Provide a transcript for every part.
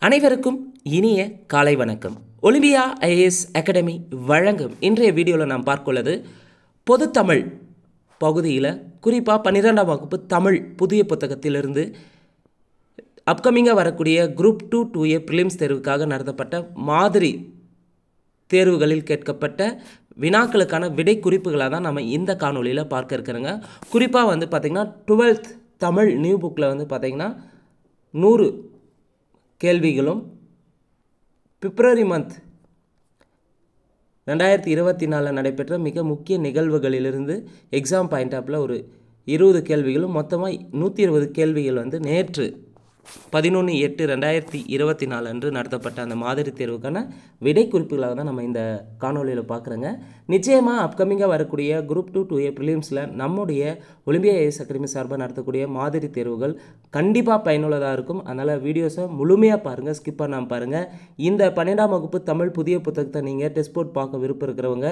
அனைவருக்கும் இனிய காலை வணக்கம். ஒலிம்பியா ஐஏஎஸ் அகாடமி வழங்கும் இன்றைய வீடியோவில் நாம் பார்க்கொள்ளது பொதுத்தமிழ் பகுதியில் குறிப்பாக 12ஆம் வகுப்பு தமிழ் புதிய புத்தகத்திலிருந்து அப்கமிங்காக வரக்கூடிய குரூப் 2 2A ப்ரிலிம்ஸ் தேர்வுக்காக நடத்தப்பட்ட மாதிரி தேர்வுகளில் கேட்கப்பட்ட வினாக்களுக்கான விடை குறிப்புகளாக தான் நம்ம இந்த காணொலியில் பார்க்க இருக்கிறோங்க. குறிப்பாக வந்து பார்த்திங்கன்னா 12th தமிழ் நியூ புக்கில் வந்து பார்த்திங்கன்னா 100 கேள்விகளும் பிப்ரவரி மந்த் 2024 நடைபெற்ற மிக முக்கிய நிகழ்வுகளிலிருந்து எக்ஸாம் பாயிண்ட் ஆப்பில் ஒரு 20 கேள்விகளும் மொத்தமாக 120 கேள்விகள் வந்து நேற்று 11/8/2024 அன்று நடத்தப்பட்ட அந்த மாதிரி தேர்வுக்கான விடை குறிப்புகளாக தான் நம்ம இந்த காணொலியில் பார்க்குறோங்க. நிச்சயமாக அப்கமிங்காக வரக்கூடிய குரூப் 2 2A ப்ரிலிம்ஸில் நம்முடைய ஒலிம்பியா ஐஏஎஸ் அகாடமி சார்பாக நடத்தக்கூடிய மாதிரி தேர்வுகள் கண்டிப்பாக பயனுள்ளதாக இருக்கும். அதனால் வீடியோஸை முழுமையாக பாருங்கள், ஸ்கிப் பண்ணாமல் பாருங்கள். இந்த 12ஆம் வகுப்பு தமிழ் புதிய புத்தகத்தை நீங்கள் டெஸ்ட் போர்ட் பார்க்க விருப்பம் இருக்கிறவங்க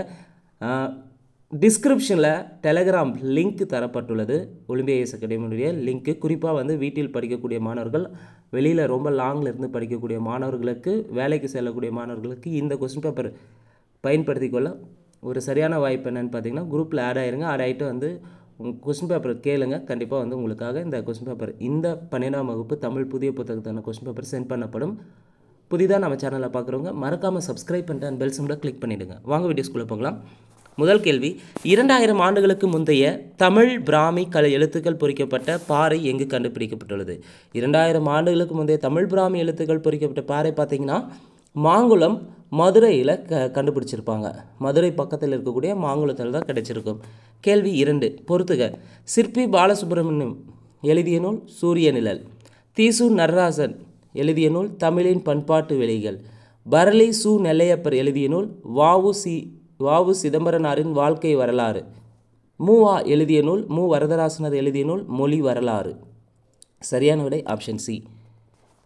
டிஸ்கிரிப்ஷனில் டெலகிராம் லிங்க் தரப்பட்டுள்ளது. ஒலிம்பியா ஐஏஎஸ் அகாடமியுடைய லிங்க்கு குறிப்பாக வந்து வீட்டில் படிக்கக்கூடிய மாணவர்கள், வெளியில் ரொம்ப லாங்கில் இருந்து படிக்கக்கூடிய மாணவர்களுக்கு, வேலைக்கு செல்லக்கூடிய மாணவர்களுக்கு இந்த கொஸ்டின் பேப்பர் பயன்படுத்தி கொள்ள ஒரு சரியான வாய்ப்பு என்னென்னு பார்த்தீங்கன்னா குரூப்பில் ஆட் ஆகிருங்க. ஆட் ஆகிட்டு வந்து உங்கள் கொஸ்டின் பேப்பர் கேளுங்க. கண்டிப்பாக வந்து உங்களுக்காக இந்த கொஸ்டின் பேப்பர் இந்த 12ஆம் வகுப்பு தமிழ் புதிய புத்தகத்தான கொஸ்டின் பேப்பர் சென்ட் பண்ணப்படும். புதிதாக நம்ம சேனலில் பார்க்குறவங்க மறக்காமல் சப்ஸ்கிரைப் பண்ணிட்டு அண்ட் பெல் சிம்பிளை கிளிக் பண்ணிவிடுங்க. வாங்க வீடியோஸ்குள்ளே போகலாம். முதல் கேள்வி, 2000 ஆண்டுகளுக்கு முந்தைய தமிழ் பிராமி எழுத்துக்கள் பொறிக்கப்பட்ட பாறை எங்கு கண்டுபிடிக்கப்பட்டுள்ளது? 2000 ஆண்டுகளுக்கு முந்தைய தமிழ் பிராமி எழுத்துக்கள் பொறிக்கப்பட்ட பாறை பார்த்திங்கன்னா மாங்குளம், மதுரையில் கண்டுபிடிச்சிருப்பாங்க. மதுரை பக்கத்தில் இருக்கக்கூடிய மாங்குளத்தில் தான் கிடைச்சிருக்கும். கேள்வி 2, பொறுத்துக. சிற்பி பாலசுப்ரமணியம் எழுதிய நூல் சூரிய நிழல். தீசு நடராசன் எழுதிய நூல் தமிழின் பண்பாட்டு வெளிகள். பரளி சு நெல்லையப்பர் எழுதிய நூல் வாவு சிதம்பரனாரின் வாழ்க்கை வரலாறு. மூவா எழுதிய நூல் மு வரதராசனர் எழுதிய நூல் மொழி வரலாறு. சரியான விடை ஆப்ஷன் சி.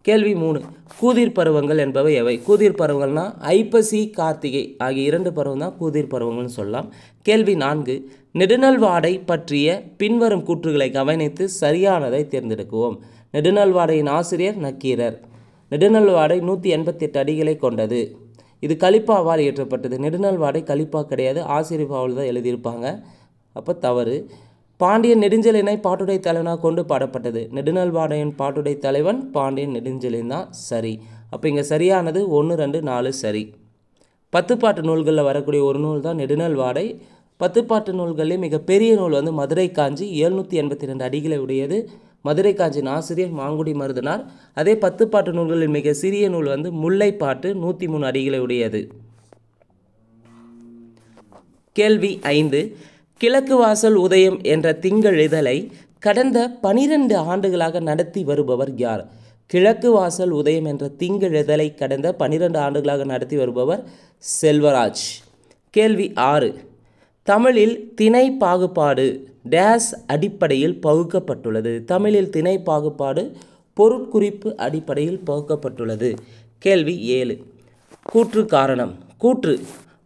கேள்வி 3, கூதிர் பருவங்கள் என்பவை எவை? கூதிர் பருவங்கள்னா ஐப்பசி கார்த்திகை ஆகிய 2 பருவம் தான் கூதிர் பருவங்கள்னு சொல்லலாம். கேள்வி 4, நெடுநல்வாடை பற்றிய பின்வரும் கூற்றுகளை கவனித்து சரியானதை தேர்ந்தெடுக்குவோம். நெடுநல்வாடையின் ஆசிரியர் நக்கீரர். நெடுநல்வாடை 188 அடிகளை கொண்டது. இது கலிப்பாவால் இயற்றப்பட்டது. நெடுநல்வாடை கலிப்பா கிடையாது, ஆசிரியப்பாவில் தான் எழுதியிருப்பாங்க. அப்போ தவறு. பாண்டியன் நெடுஞ்செழியனை பாட்டுடை தலைவனாக கொண்டு பாடப்பட்டது. நெடுநல்வாடையின் பாட்டுடை தலைவன் பாண்டியன் நெடுஞ்செழியன் தான் சரி. அப்போ இங்கே சரியானது 1 2 4 சரி. 10 பாட்டு நூல்களில் வரக்கூடிய ஒரு நூல் தான் நெடுநல்வாடை. 10 பாட்டு நூல்களே மிகப்பெரிய நூல் வந்து மதுரை காஞ்சி 782 அடிகளை உடையது. மதுரை காஞ்சியின் ஆசிரியர் மாங்குடி மருதனார். அதே 10 பாட்டு நூல்களில் மிக சிறிய நூல் வந்து முல்லைப்பாட்டு 103 அடிகளை உடையது. கேள்வி 5, கிழக்கு வாசல் உதயம் என்ற திங்கள் இதழை கடந்த 12 ஆண்டுகளாக நடத்தி வருபவர் யார்? கிழக்கு வாசல் உதயம் என்ற திங்கள் இதழை கடந்த 12 ஆண்டுகளாக நடத்தி வருபவர் செல்வராஜ். கேள்வி 6, தமிழில் திணை பாகுபாடு டேஸ் அடிப்படையில் பகுக்கப்பட்டுள்ளது. தமிழில் திணை பாகுபாடு பொருட்குறிப்பு அடிப்படையில் பகுக்கப்பட்டுள்ளது. கேள்வி 7, கூற்று காரணம். கூற்று,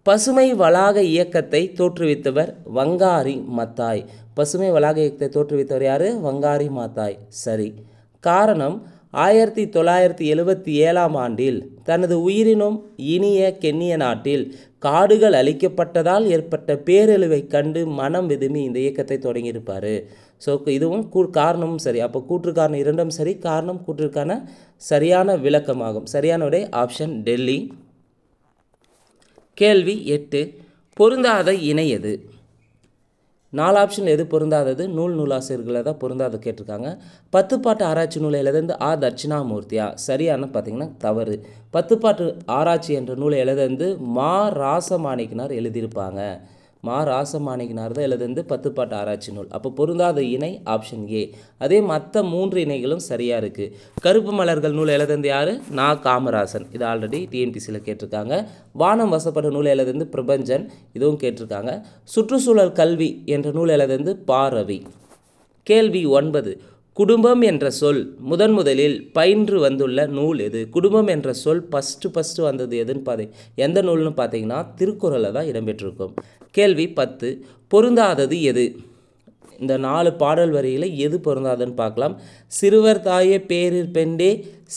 பசுமை வளாக இயக்கத்தை தோற்றுவித்தவர் வங்காரி மாத்தாய். பசுமை வளாக இயக்கத்தை தோற்றுவித்தவர் யார்? வங்காரி மாத்தாய். சரி. காரணம், 1977ஆம் ஆண்டில் தனது உயிரினும் இனிய கென்னிய நாட்டில் காடுகள் அழிக்கப்பட்டதால் ஏற்பட்ட பேரழிவை கண்டு மனம் விதுமி இந்த இயக்கத்தை தொடங்கியிருப்பார். ஸோ இதுவும் காரணமும் சரி. அப்போ கூற்று காரணம் இரண்டும் சரி. காரணம் கூற்றுக்கான சரியான விளக்கமாகும். சரியான விடை ஆப்ஷன் டெல்லி. கேள்வி 8, பொருந்தாத இணை எது? 4 ஆப்ஷன் எது பொருந்தாதது? நூலாசிரியர்களை தான் பொருந்தாத கேட்டிருக்காங்க. 10 பாட்டு ஆராய்ச்சி நூலை எழுதந்து தட்சிணாமூர்த்தியா? சரியான பார்த்தீங்கன்னா தவறு. 10 பாட்டு ஆராய்ச்சி என்ற நூலை எழுதந்து ராசமாணிக்கனார் எழுதியிருப்பாங்க. ராசமாணிக்கனார் தான் எழுதந்து 10 பாட்டு ஆராய்ச்சி நூல். அப்போ பொருந்தாத இணை ஆப்ஷன் ஏ. அதே மற்ற 3 இணைகளும் சரியாக இருக்குது. கருப்பு மலர்கள் நூல் எழுதந்து யார்? காமராசன். இது ஆல்ரெடி டிஎன்பிசியில் கேட்டிருக்காங்க. வானம் வசப்பட நூல் எழுதந்து பிரபஞ்சன். இதுவும் கேட்டிருக்காங்க. சுற்றுச்சூழல் கல்வி என்ற நூல் எழுதந்து பாரவி. கேள்வி 9, குடும்பம் என்ற சொல் முதலில் பயின்று வந்துள்ள நூல் எது? குடும்பம் என்ற சொல் ஃபஸ்ட்டு வந்தது எதுன்னு எந்த நூல்னு பார்த்தீங்கன்னா திருக்குறளில் தான் இடம்பெற்றிருக்கும். கேள்வி 10, பொருந்தாதது எது? இந்த 4 பாடல் வரிகளை எது பொருந்தாதுன்னு பார்க்கலாம். சிறுவர் தாயே பேரிற் பெண்டே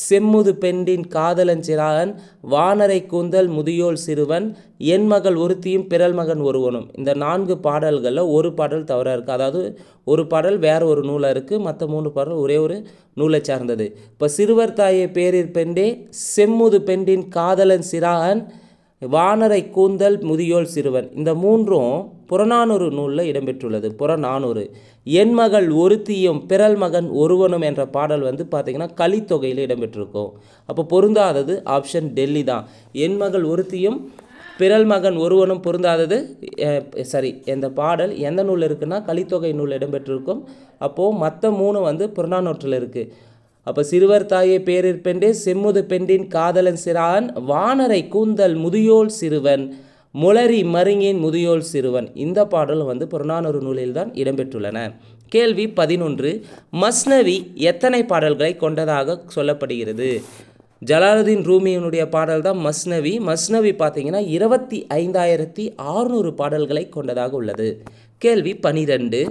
செம்முது பெண்டின் காதலஞ்சிறான் வானரை கூந்தல் முதியோள் சிறுவன் என் மகள் ஒருத்தியும் பிறல் மகன் ஒருவனும். இந்த 4 பாடல்களில் ஒரு பாடல் தவறாக இருக்குது. அதாவது ஒரு பாடல் வேறு ஒரு நூலாக இருக்குது, மற்ற 3 பாடல் ஒரே ஒரு நூலை சார்ந்தது. இப்போ சிறுவர் தாயே பேரிற் பெண்டே செம்முது பெண்டின் காதலன் சிறான் வானரை கூந்தல் முதியோள் சிறுவன், இந்த 3ம் புறநானூறு நூலில் இடம்பெற்றுள்ளது. புறநானூறு. என் மகள் ஒருத்தியும் பிறல் மகன் ஒருவனும் என்ற பாடல் பார்த்திங்கன்னா கலித்தொகையில் இடம்பெற்றிருக்கும். அப்போ பொருந்தாதது ஆப்ஷன் டெல்லி தான். என் மகள் ஒருத்தியும் பிறல் மகன் ஒருவனும் பொருந்தாதது. சரி, இந்த பாடல் எந்த நூலில் இருக்குன்னா கலித்தொகை நூல் இடம்பெற்றிருக்கும். அப்போது மற்ற 3 புறநானூற்றில் இருக்குது. அப்போ சிறுவர் தாயே பேரிற் பெண்டே செம்முது பெண்டின் காதலன் சிறான் வானரை கூந்தல் முதியோள் சிறுவன் முளரி மருங்கின் முதியோள் சிறுவன், இந்த பாடல் புறநானூறு நூலில் தான் இடம்பெற்றுள்ளன. கேள்வி 11. மஸ்னவி எத்தனை பாடல்களை கொண்டதாக சொல்லப்படுகிறது? ஜலாலுதீன் ரூமியினுடைய பாடல் தான் மஸ்னவி. மஸ்னவி பார்த்தீங்கன்னா 25,600 பாடல்களை கொண்டதாக உள்ளது. கேள்வி 12.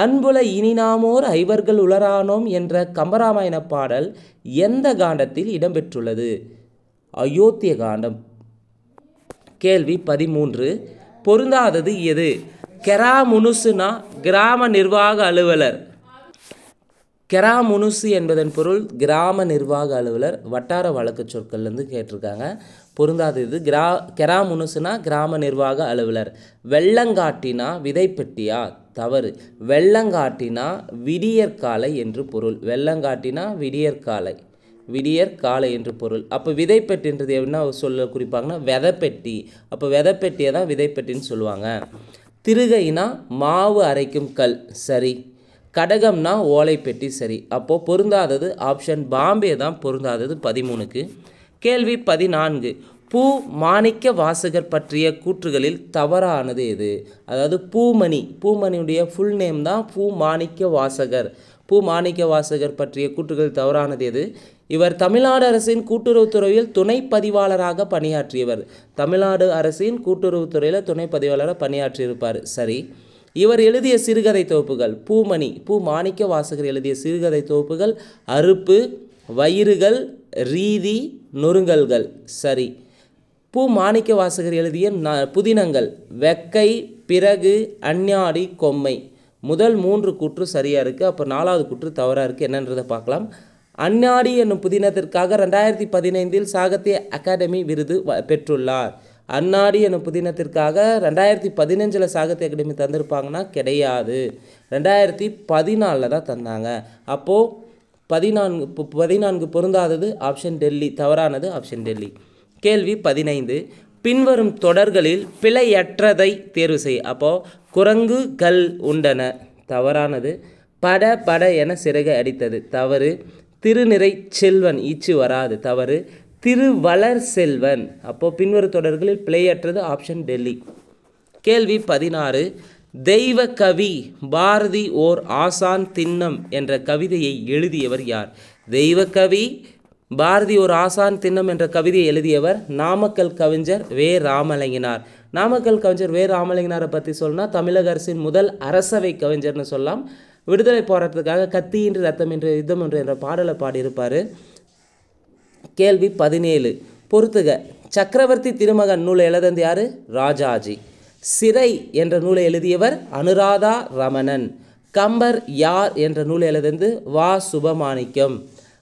அன்புல இனிநாமோர் ஐவர்கள் உளரானோம் என்ற கம்பராமாயண பாடல் எந்த காண்டத்தில் இடம்பெற்றுள்ளது? அயோத்திய காண்டம். கேள்வி 13. பொருந்தாதது எது? கெராமுனுசுனா கிராம நிர்வாக அலுவலர். கெராமுனுசு என்பதன் பொருள் கிராம நிர்வாக அலுவலர். வட்டார வழக்கு சொற்கள்லேருந்து கேட்டிருக்காங்க. பொருந்தாதது கெராமுனுசுனா கிராம நிர்வாக அலுவலர். வெள்ளங்காட்டினா விதைப்பெட்டியா? தவறு. வெள்ளங்காட்டினா விடியற்காலை என்று பொருள். வெள்ளங்காட்டினா விடியற்காலை, விடியற்காலை என்று பொருள். அப்போ விதைப்பெட்டின்றது என்ன சொல்ல குறிப்பாங்கன்னா விதைப்பெட்டி. அப்போ விதைப்பெட்டியை தான் விதைப்பெட்டின்னு சொல்லுவாங்க. திருகைனா மாவு அரைக்கும் கல். சரி. கடகம்னா ஓலைப்பெட்டி. சரி. அப்போது பொருந்தாதது ஆப்ஷன் பாம்பே தான் பொருந்தாதது 13க்கு. கேள்வி 14. பூ மாணிக்க வாசகர் பற்றிய கூற்றுகளில் தவறானது எது? அதாவது பூமணி, பூமணியுடைய ஃபுல் நேம் தான் பூ மாணிக்க வாசகர். பூ மாணிக்க வாசகர் பற்றிய கூற்றுகள் தவறானது எது? இவர் தமிழ்நாடு அரசின் கூட்டுறவுத்துறையில் துணை பதிவாளராக பணியாற்றியவர். தமிழ்நாடு அரசின் கூட்டுறவுத்துறையில் துணை பதிவாளராக பணியாற்றியிருப்பார். சரி. இவர் எழுதிய சிறுகதை தொகுப்புகள். பூமணி, பூ மாணிக்க வாசகர் எழுதிய சிறுகதை தொகுப்புகள் அறுப்பு, வயிறுகள், ரீதி, நொறுங்கல்கள். சரி. பூ மாணிக்க வாசகர் எழுதிய புதினங்கள் வெக்கை, பிறகு, அஞ்ஞாடி, கொம்மை. முதல் 3 கூற்று சரியாக இருக்குது. அப்போ 4வது கூற்று தவறாக இருக்குது. என்னன்றதை பார்க்கலாம். அஞ்ஞாடி என்னும் புதினத்திற்காக 2015 சாகித்ய அகாடமி விருது பெற்றுள்ளார். அண்ணாடி என்னும் புதினத்திற்காக 2015 சாகித்ய அகாடமி தந்திருப்பாங்கன்னா கிடையாது, 2014 தான் தந்தாங்க. அப்போது 14 பொருந்தாதது ஆப்ஷன் டெல்லி. தவறானது ஆப்ஷன் டெல்லி. கேள்வி 15. பின்வரும் தொடர்களில் பிழையற்றதை தேர்வு செய். அப்போது குரங்கு கல் உண்டன. தவறானது. பட பட என சிறகை அடித்தது. தவறு. திருநிறை செல்வன் ஈச்சு வராது. தவறு. திருவளர் செல்வன். அப்போது பின்வரும் தொடர்களில் பிழையற்றது ஆப்ஷன் டெல்லி. கேள்வி 16. தெய்வ கவி பாரதி ஓர் ஆசான் திண்ணம் என்ற கவிதையை எழுதியவர் யார்? தெய்வ கவி பாரதி ஒரு ஆசான் திண்ணம் என்ற கவிதையை எழுதியவர் நாமக்கல் கவிஞர் வே. ராமலிங்கனார். நாமக்கல் கவிஞர் வே. ராமலிங்கனாரை பற்றி சொன்னால் தமிழக அரசின் முதல் அரசவை கவிஞர்னு சொல்லலாம். விடுதலை போராட்டத்துக்காக கத்தியின்றி ரத்தமின்றி யுத்தம் என்று என்ற பாடலை பாடியிருப்பார். கேள்வி 17. பொறுத்துக. சக்கரவர்த்தி திருமகன் நூலை எழுதந்து யார்? ராஜாஜி. சிறை என்ற நூலை எழுதியவர் அனுராதா ரமணன். கம்பர் யார் என்ற நூலை எழுதந்து வா. சுபமாணிக்கம்.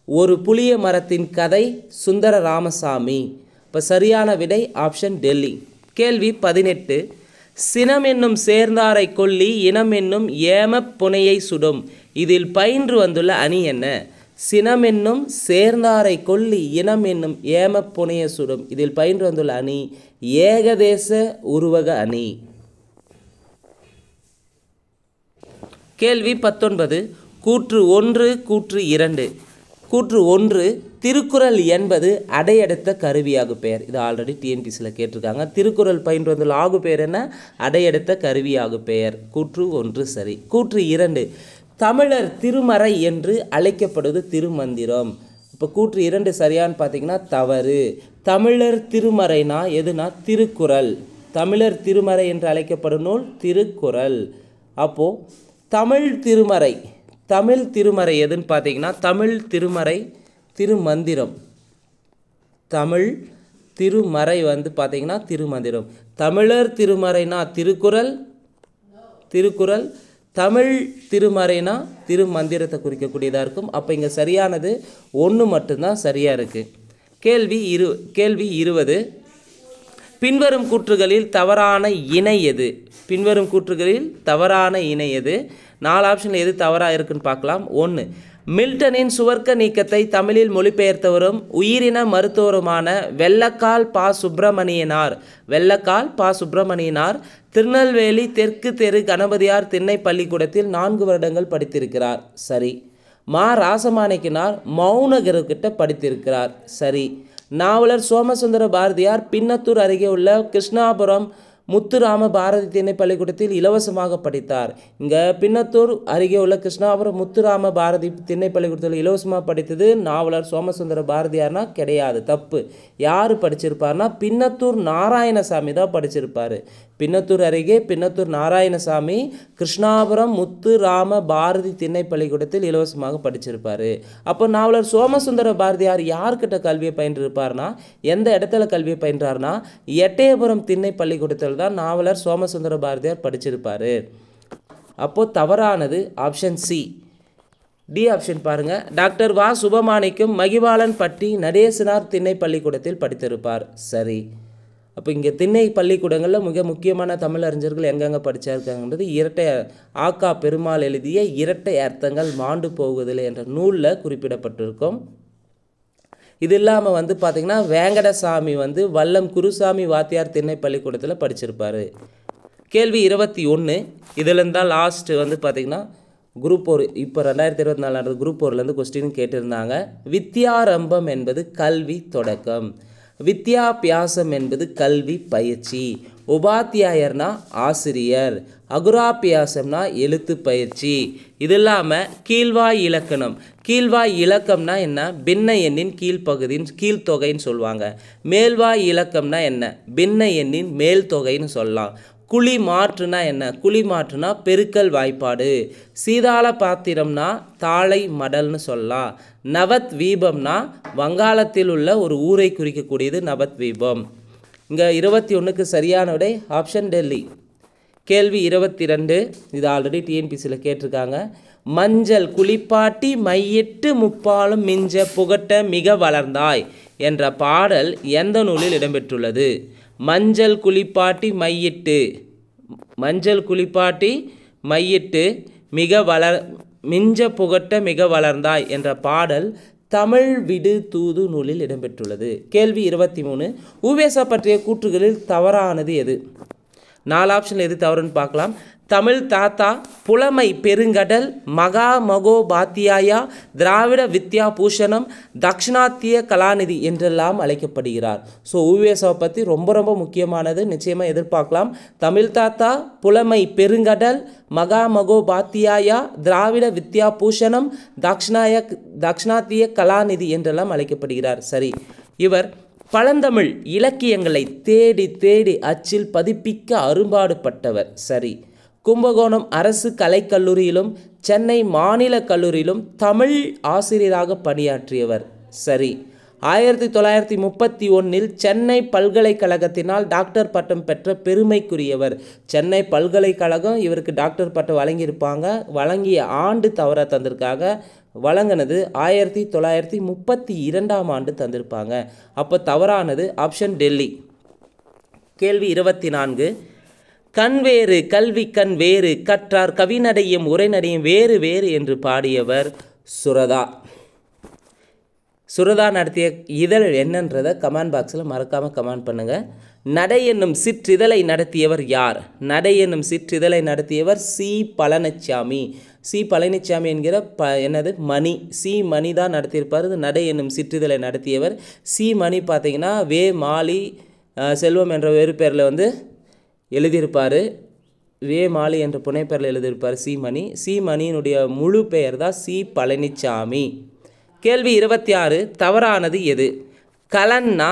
ஒரு புளிய மரத்தின் கதை சுந்தர ராமசாமி. இப்போ சரியான விடை ஆப்ஷன் டெல்லி. கேள்வி 18. சினம் என்னும் சேர்ந்தாரை கொல்லி இனம் என்னும் ஏம புனையை சுடும். இதில் பயின்று வந்துள்ள அணி என்ன? சினம் என்னும் சேர்ந்தாரை கொல்லி இனம் என்னும் ஏம புனைய சுடும். இதில் பயின்று வந்துள்ள அணி ஏகதேச உருவக அணி. கேள்வி 19. கூற்று 1, கூற்று 2. கூற்று 1. திருக்குறள் என்பது அடையெடுத்த கருவியாகு பெயர். இது ஆல்ரெடி டிஎன்பிசியில் கேட்டிருக்காங்க. திருக்குறள் பயின்று வந்துள்ள ஆகு பெயர் என்ன? அடையெடுத்த கருவியாகு பெயர். கூற்று 1 சரி. கூற்று 2. தமிழர் திருமறை என்று அழைக்கப்படுவது திருமந்திரம். இப்போ கூற்று 2 சரியான்னு பார்த்தீங்கன்னா தவறு. தமிழர் திருமறைனா எதுனா திருக்குறள். தமிழர் திருமறை என்று அழைக்கப்படும் நூல் திருக்குறள். அப்போது தமிழ் திருமறை, தமிழ் திருமறை எதுன்னு பார்த்தீங்கன்னா தமிழ் திருமறை திருமந்திரம். தமிழ் திருமறை வந்து பார்த்தீங்கன்னா திருமந்திரம். தமிழர் திருமறைனா திருக்குறள், திருக்குறள். தமிழ் திருமறைனா திருமந்திரத்தை குறிக்கக்கூடியதாக இருக்கும். அப்போ இங்கே சரியானது 1 மட்டும்தான் சரியாக இருக்குது. கேள்வி 20. பின்வரும் கூற்றுகளில் தவறான இணை எது? பின்வரும் கூற்றுகளில் தவறான இணை எது? 4 ஆப்ஷனில் எது தவறாக இருக்குன்னு பார்க்கலாம். 1. மில்டனின் சுவர்க்க நீக்கத்தை தமிழில் மொழிபெயர்த்தவரும் உயிரின மருத்துவருமான வெள்ளக்கால் பா. சுப்பிரமணியனார். வெள்ளக்கால் பா. சுப்பிரமணியனார் திருநெல்வேலி தெற்கு தெரு கணபதியார் திண்ணை பள்ளிக்கூடத்தில் 4 வருடங்கள் படித்திருக்கிறார். சரி. மா. ராசமாணிக்கனார் மௌனகர்கிட்ட படித்திருக்கிறார். சரி. நாவலர் சோமசுந்தர பாரதியார் பின்னத்தூர் அருகே உள்ள கிருஷ்ணாபுரம் முத்துராம பாரதி திண்ணை பள்ளிக்கூடத்தில் இலவசமாக படித்தார். இங்கே பின்னத்தூர் அருகே உள்ள கிருஷ்ணாபுரம் முத்துராம பாரதி திண்ணை பள்ளிக்கூடத்தில் இலவசமாக படித்தது நாவலர் சோமசுந்தர பாரதியார்னா கிடையாது, தப்பு. யார் படிச்சிருப்பார்னா பின்னத்தூர் நாராயணசாமி தான் படிச்சிருப்பார். பின்னத்தூர் அருகே பின்னத்தூர் நாராயணசாமி கிருஷ்ணாபுரம் முத்துராம பாரதி திண்ணை பள்ளிக்கூடத்தில் இலவசமாக படிச்சிருப்பார். அப்போ நாவலர் சோமசுந்தர பாரதியார் யார்கிட்ட கல்வியை பயின்றிருப்பார்னா, எந்த இடத்துல கல்வியை பயின்றார்னா எட்டயபுரம் திண்ணை பள்ளிக்கூடத்தில் தான் நாவலர் சோமசுந்தர பாரதியார் படிச்சிருப்பார். அப்போது தவறானது ஆப்ஷன் சி. டி ஆப்ஷன் பாருங்கள். டாக்டர் வா. சுபமாணிக்கம் மகிபாலன் பட்டி நடேசனார் திண்ணை பள்ளிக்கூடத்தில் படித்திருப்பார். சரி. அப்போ இங்கே திண்ணை பள்ளிக்கூடங்களில் மிக முக்கியமான தமிழ் அறிஞர்கள் எங்கெங்கே படிச்சிருக்காங்கன்றது இரட்டை ஆக்கா பெருமாள் எழுதிய இரட்டை அர்த்தங்கள் மாண்டு போகுதில்லை என்ற நூலில் குறிப்பிடப்பட்டிருக்கும். இது இல்லாமல் வந்து பார்த்திங்கன்னா வேங்கடசாமி வந்து வல்லம் குருசாமி வாத்தியார் திண்ணை பள்ளிக்கூடத்தில் படிச்சிருப்பார். கேள்வி 21. இதில் இருந்தால் லாஸ்ட்டு வந்து பார்த்திங்கன்னா குரூப் 4 இப்போ 2024 குரூப் 4லேருந்து கொஸ்டின் கேட்டிருந்தாங்க. வித்யாரம்பம் என்பது கல்வி தொடக்கம், வித்யாபியாசம் என்பது கல்வி பயிற்சி, உபாத்தியாயர்னா ஆசிரியர், அகுராபியாசம்னா எழுத்து பயிற்சி. இது இல்லாமல் கீழ்வாய் இலக்கணம். கீழ்வாய் இலக்கம்னா என்ன? பின்ன எண்ணின் கீழ்ப்பகுதியின் கீழ்த்தொகைன்னு சொல்லுவாங்க. மேல்வாய் இலக்கம்னா என்ன? பின்ன எண்ணின் மேல் தொகைன்னு சொல்லலாம். குழி மாற்றுனா என்ன? குழி மாற்றுனா பெருக்கல் வாய்ப்பாடு. சீதாள பாத்திரம்னா தாளை மடல்னு சொல்லலாம். நவத்வீபம்னா வங்காளத்தில் உள்ள ஒரு ஊரை குறிக்கக்கூடியது நவத்வீபம். இங்கே 21க்கு சரியான விடை ஆப்ஷன் டெல்லி. கேள்வி 22. இது ஆல்ரெடி டிஎன்பிசியில் கேட்டிருக்காங்க. மஞ்சள் குளிப்பாட்டி மையிட்டு முப்பாலும் மிஞ்ச புகட்ட மிக வளர்ந்தாய் என்ற பாடல் எந்த நூலில் இடம்பெற்றுள்ளது? மஞ்சள் குளிப்பாட்டி மையிட்டு, மஞ்சள் குளிப்பாட்டி மையிட்டு மிஞ்ச புகட்ட மிக வளர்ந்தாய் என்ற பாடல் தமிழ் விடு தூது நூலில் இடம்பெற்றுள்ளது. கேள்வி 23. உவேசா பற்றிய கூற்றுகளில் தவறானது எது? 4 ஆப்ஷன் எது தவறுன்னு பார்க்கலாம். தமிழ் தாத்தா, புலமை பெருங்கடல், மகா மகோபாத்தியாயா, திராவிட வித்யா பூஷணம், தக்ஷணாத்திய கலாநிதி என்றெல்லாம் அழைக்கப்படுகிறார். ஸோ உவேசாவை பற்றி ரொம்ப ரொம்ப முக்கியமானது, நிச்சயமாக எதிர்பார்க்கலாம். தமிழ் தாத்தா, புலமை பெருங்கடல், மகா மகோபாத்தியாயா, திராவிட வித்யா பூஷணம், தக்ஷணாத்திய கலாநிதி என்றெல்லாம் அழைக்கப்படுகிறார். சரி. இவர் பழந்தமிழ் இலக்கியங்களை தேடி தேடி அச்சில் பதிப்பிக்க அரும்பாடுபட்டவர். சரி. கும்பகோணம் அரசு கலைக்கல்லூரியிலும் சென்னை மாநில கல்லூரியிலும் தமிழ் ஆசிரியராக பணியாற்றியவர். சரி. 1931 சென்னை பல்கலைக்கழகத்தினால் டாக்டர் பட்டம் பெற்ற பெருமைக்குரியவர். சென்னை பல்கலைக்கழகம் இவருக்கு டாக்டர் பட்டம் வழங்கியிருப்பாங்க. வழங்கிய ஆண்டு தவறாக தந்திருக்காங்க. வழங்கினது 1932 ஆண்டு தந்திருப்பாங்க. அப்போ தவறானது ஆப்ஷன் டெல்லி. கேள்வி 24. கண் வேறு கல்வி கண் வேறு கற்றார் கவிநடையும் உரைநடையும் வேறு வேறு என்று பாடியவர் சுரதா. சுரதா நடத்திய இதழ் என்னன்றதை கமெண்ட் பாக்ஸில் மறக்காமல் கமெண்ட் பண்ணுங்கள். நடை என்னும் சிற்றிதழை நடத்தியவர் யார்? நடை என்னும் சிற்றிதழை நடத்தியவர் சி. பழனிச்சாமி. சி. பழனிச்சாமி என்கிற மணி, சி. மணி தான் நடத்தியிருப்பார். நடை என்னும் சிற்றிதழை நடத்தியவர் சி. மணி. பார்த்தீங்கன்னா வே. மாலி செல்வம் என்ற வேறு பேரில் வந்து எழுதியிருப்பார். வே. மாலி என்ற புனைப்பெயரில் எழுதியிருப்பார் சி. மணி. சி. மணியினுடைய முழு பெயர் தான் சி. பழனிச்சாமி. கேள்வி 26. தவறானது எது? கலன்னா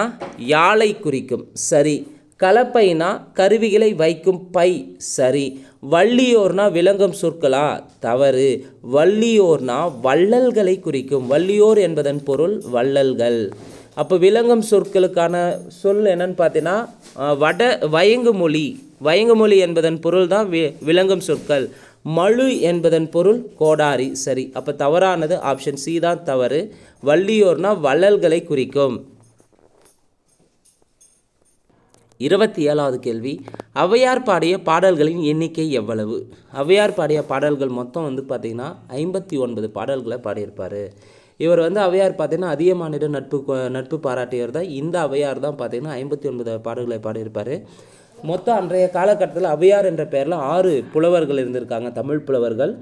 யாழை குறிக்கும். சரி. கலப்பைனா கருவிகளை வைக்கும் பை, சரி. வள்ளியோர்னா விளங்கும் சொற்களா, தவறு. வள்ளியோர்னா வள்ளல்களை குறிக்கும். வள்ளியோர் என்பதன் பொருள் வள்ளல்கள். அப்போ விளங்கும் சொற்களுக்கான சொல் என்னன்னு பார்த்தீங்கன்னா வயங்குமொழி. வயங்குமொழி என்பதன் பொருள் தான் விளங்கும் சொற்கள். மழு என்பதன் பொருள் கோடாரி, சரி. அப்போ தவறானது ஆப்ஷன் சி தான் தவறு. வள்ளியோர்னா வள்ளல்களை குறிக்கும். 27வது கேள்வி, ஔவையார் பாடிய பாடல்களின் எண்ணிக்கை எவ்வளவு? ஔவையார் பாடிய பாடல்கள் மொத்தம் வந்து பார்த்திங்கன்னா 59 பாடல்களை பாடியிருப்பார். இவர் வந்து ஔவையார் பார்த்திங்கன்னா அதிகமானிடம் நட்பு பாராட்டியவர் தான். இந்த ஔவையார் தான் பார்த்திங்கன்னா 59 பாடல்களை பாடியிருப்பார். மொத்தம் அன்றைய காலகட்டத்தில் ஔவையார் என்ற பெயரில் 6 புலவர்கள் இருந்திருக்காங்க, தமிழ் புலவர்கள்.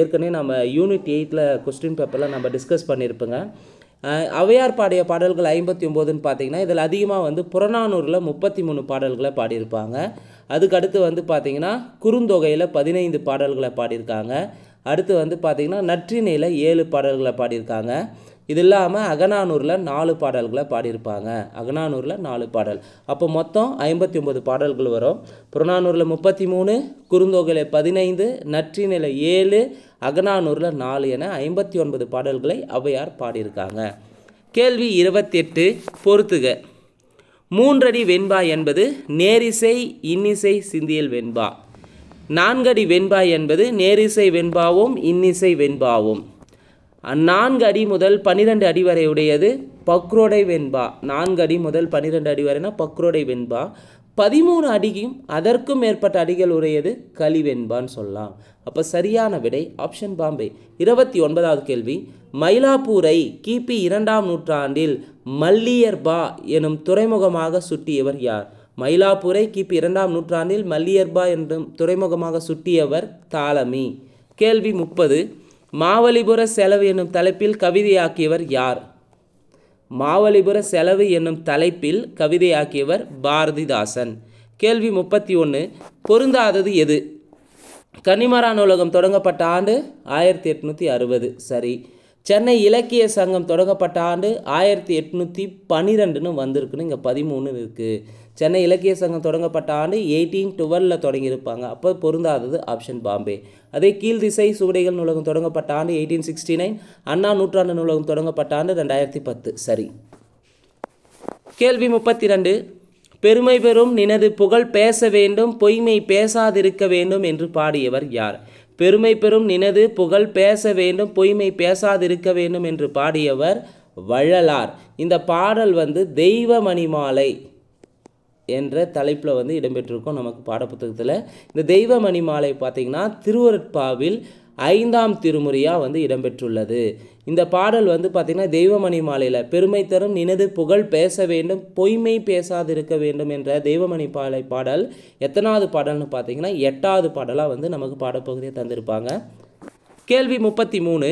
ஏற்கனவே நம்ம யூனிட் 8ல் கொஸ்டின் பேப்பரில் நம்ம டிஸ்கஸ் பண்ணியிருப்போங்க. ஔவையார் பாடிய பாடல்கள் 59ன்னு பார்த்தீங்கன்னா இதில் அதிகமாக வந்து புறநானூரில் 33 பாடல்களை பாடியிருப்பாங்க. அதுக்கடுத்து வந்து பார்த்திங்கன்னா குறுந்தொகையில் 15 பாடல்களை பாடியிருக்காங்க. அடுத்து வந்து பார்த்திங்கன்னா நற்றிணையில் 7 பாடல்களை பாடியிருக்காங்க. இது இல்லாமல் அகநானூரில் 4 பாடல்களை பாடியிருப்பாங்க. அகநானூரில் 4 பாடல். அப்போ மொத்தம் 59 பாடல்கள் வரும். புறநானூரில் 33, குறுந்தொகையில் 15, நற்றிணையில் 7, அகநானூரில் 4 என 59 பாடல்களை ஔவையார் பாடியிருக்காங்க. கேள்வி 28, பொறுத்துக. 3 அடி வெண்பா என்பது நேரிசை இன்னிசை சிந்தியல் வெண்பா. 4 அடி வெண்பா என்பது நேரிசை வெண்பாவும் இன்னிசை வெண்பாவும். 4 அடி முதல் 12 அடி வரை உடையது பக்ரோடை வெண்பா. 4 அடி முதல் 12 அடி வரைனா பக்ரோடை வெண்பா. 13 அடியும் அதற்கும் மேற்பட்ட அடிகள் உடையது கலிவெண்பான்னு சொல்லலாம். அப்போ சரியான விடை ஆப்ஷன் பாம்பே. 29வது கேள்வி, மயிலாப்பூரை கிபி 2ஆம் நூற்றாண்டில் மல்லியர்பா எனும் துறைமுகமாக சுட்டியவர் யார்? மயிலாப்பூரை கிபி 2ஆம் நூற்றாண்டில் மல்லியர்பா என்னும் துறைமுகமாக சுட்டியவர் தாலமி. கேள்வி 30, மாவலிபுர செலவு என்னும் தலைப்பில் கவிதையாக்கியவர் யார்? மாவலிபுர செலவு என்னும் தலைப்பில் கவிதையாக்கியவர் பாரதிதாசன். கேள்வி 31, பொருந்தாதது எது? கன்னிமரா நூலகம் தொடங்கப்பட்ட ஆண்டு 1860, சரி. சென்னை இலக்கிய சங்கம் தொடங்கப்பட்ட ஆண்டு 1812ன்னு வந்திருக்குன்னு இங்கே 13 இருக்குது. சென்னை இலக்கிய சங்கம் தொடங்கப்பட்ட ஆண்டு 1812 தொடங்கியிருப்பாங்க. அப்போ பொருந்தாதது ஆப்ஷன் பாம்பே. அதே கீழ்திசை சுவடிகள் நூலகம் தொடங்கப்பட்ட ஆண்டு 1869, அண்ணா நூற்றாண்டு நூலகம் தொடங்கப்பட்ட ஆண்டு 2010, சரி. கேள்வி 32, பெருமை பெறும் நினது புகழ் பேச வேண்டும் பொய்மை பேசாதிருக்க வேண்டும் என்று பாடியவர் யார்? பெருமை பெறும் நினது புகழ் பேச வேண்டும் பொய்மை பேசாதிருக்க வேண்டும் என்று பாடியவர் வள்ளலார். இந்த பாடல் வந்து தெய்வமணிமாலை என்ற தலைப்பில் வந்து இடம்பெற்றிருக்கும் நமக்கு பாடப்புத்தகத்தில். இந்த தெய்வமணிமாலை பார்த்திங்கன்னா திருவருட்பாவில் 5ஆம் திருமுறையாக வந்து இடம்பெற்றுள்ளது. இந்த பாடல் வந்து பார்த்திங்கன்னா தெய்வமணிமாலையில் பெருமை தரும் நினது புகழ் பேச வேண்டும் பொய்மை பேசாதிருக்க வேண்டும் என்ற தெய்வமணிமாலை பாடல் எத்தனாவது பாடல்னு பார்த்திங்கன்னா 8வது பாடலாக வந்து நமக்கு பாடப்பகுதியை தந்திருப்பாங்க. கேள்வி 33,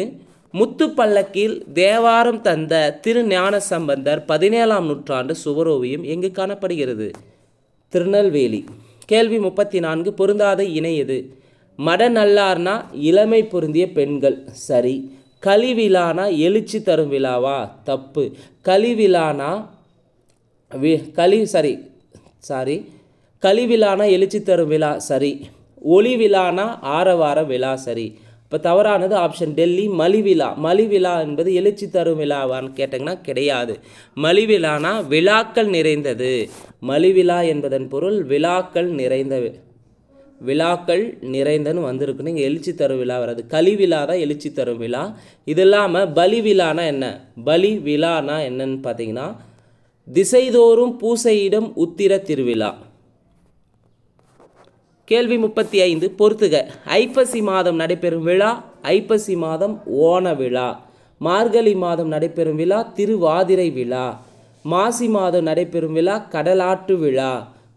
முத்துப்பல்லக்கில் தேவாரம் தந்த திருஞான சம்பந்தர் 17ஆம் நூற்றாண்டு சுவரோவியம் எங்கு காணப்படுகிறது? திருநெல்வேலி. கேள்வி 34, பொருந்தாத இணை எது? மடநல்லார்னா இளமை பொருந்திய பெண்கள், சரி. கலிவிழானா எழுச்சி தரும் விழாவா? தப்பு. கலிவிழானா கலிவிழானா எழுச்சி தரும் விழா, சரி. ஒளி விழானா ஆரவார விழா, சரி. இப்போ தவறானது ஆப்ஷன் டெல்லி மலிவிழா. மலிவிழா என்பது எழுச்சி தரும் விழாவான்னு கேட்டிங்கன்னா கிடையாது. மலிவிழானா விழாக்கள் நிறைந்தது. மலிவிழா என்பதன் பொருள் விழாக்கள் நிறைந்தன்னு வந்திருக்குன்னு இங்கே எழுச்சி தரும் விழா வராது. கலிவிழா தான் எழுச்சி தரும் விழா. இது இல்லாமல் பலி விழானா என்ன? பலி விழானா என்னன்னு பார்த்தீங்கன்னா திசைதோறும் பூசையிடும் உத்திர திருவிழா. கேள்வி 35, பொறுத்துக. ஐப்பசி மாதம் நடைபெறும் விழா ஐப்பசி மாதம் ஓண விழா. மார்கழி மாதம் நடைபெறும் விழா திருவாதிரை விழா. மாசி மாதம் நடைபெறும் விழா கடலாட்டு விழா.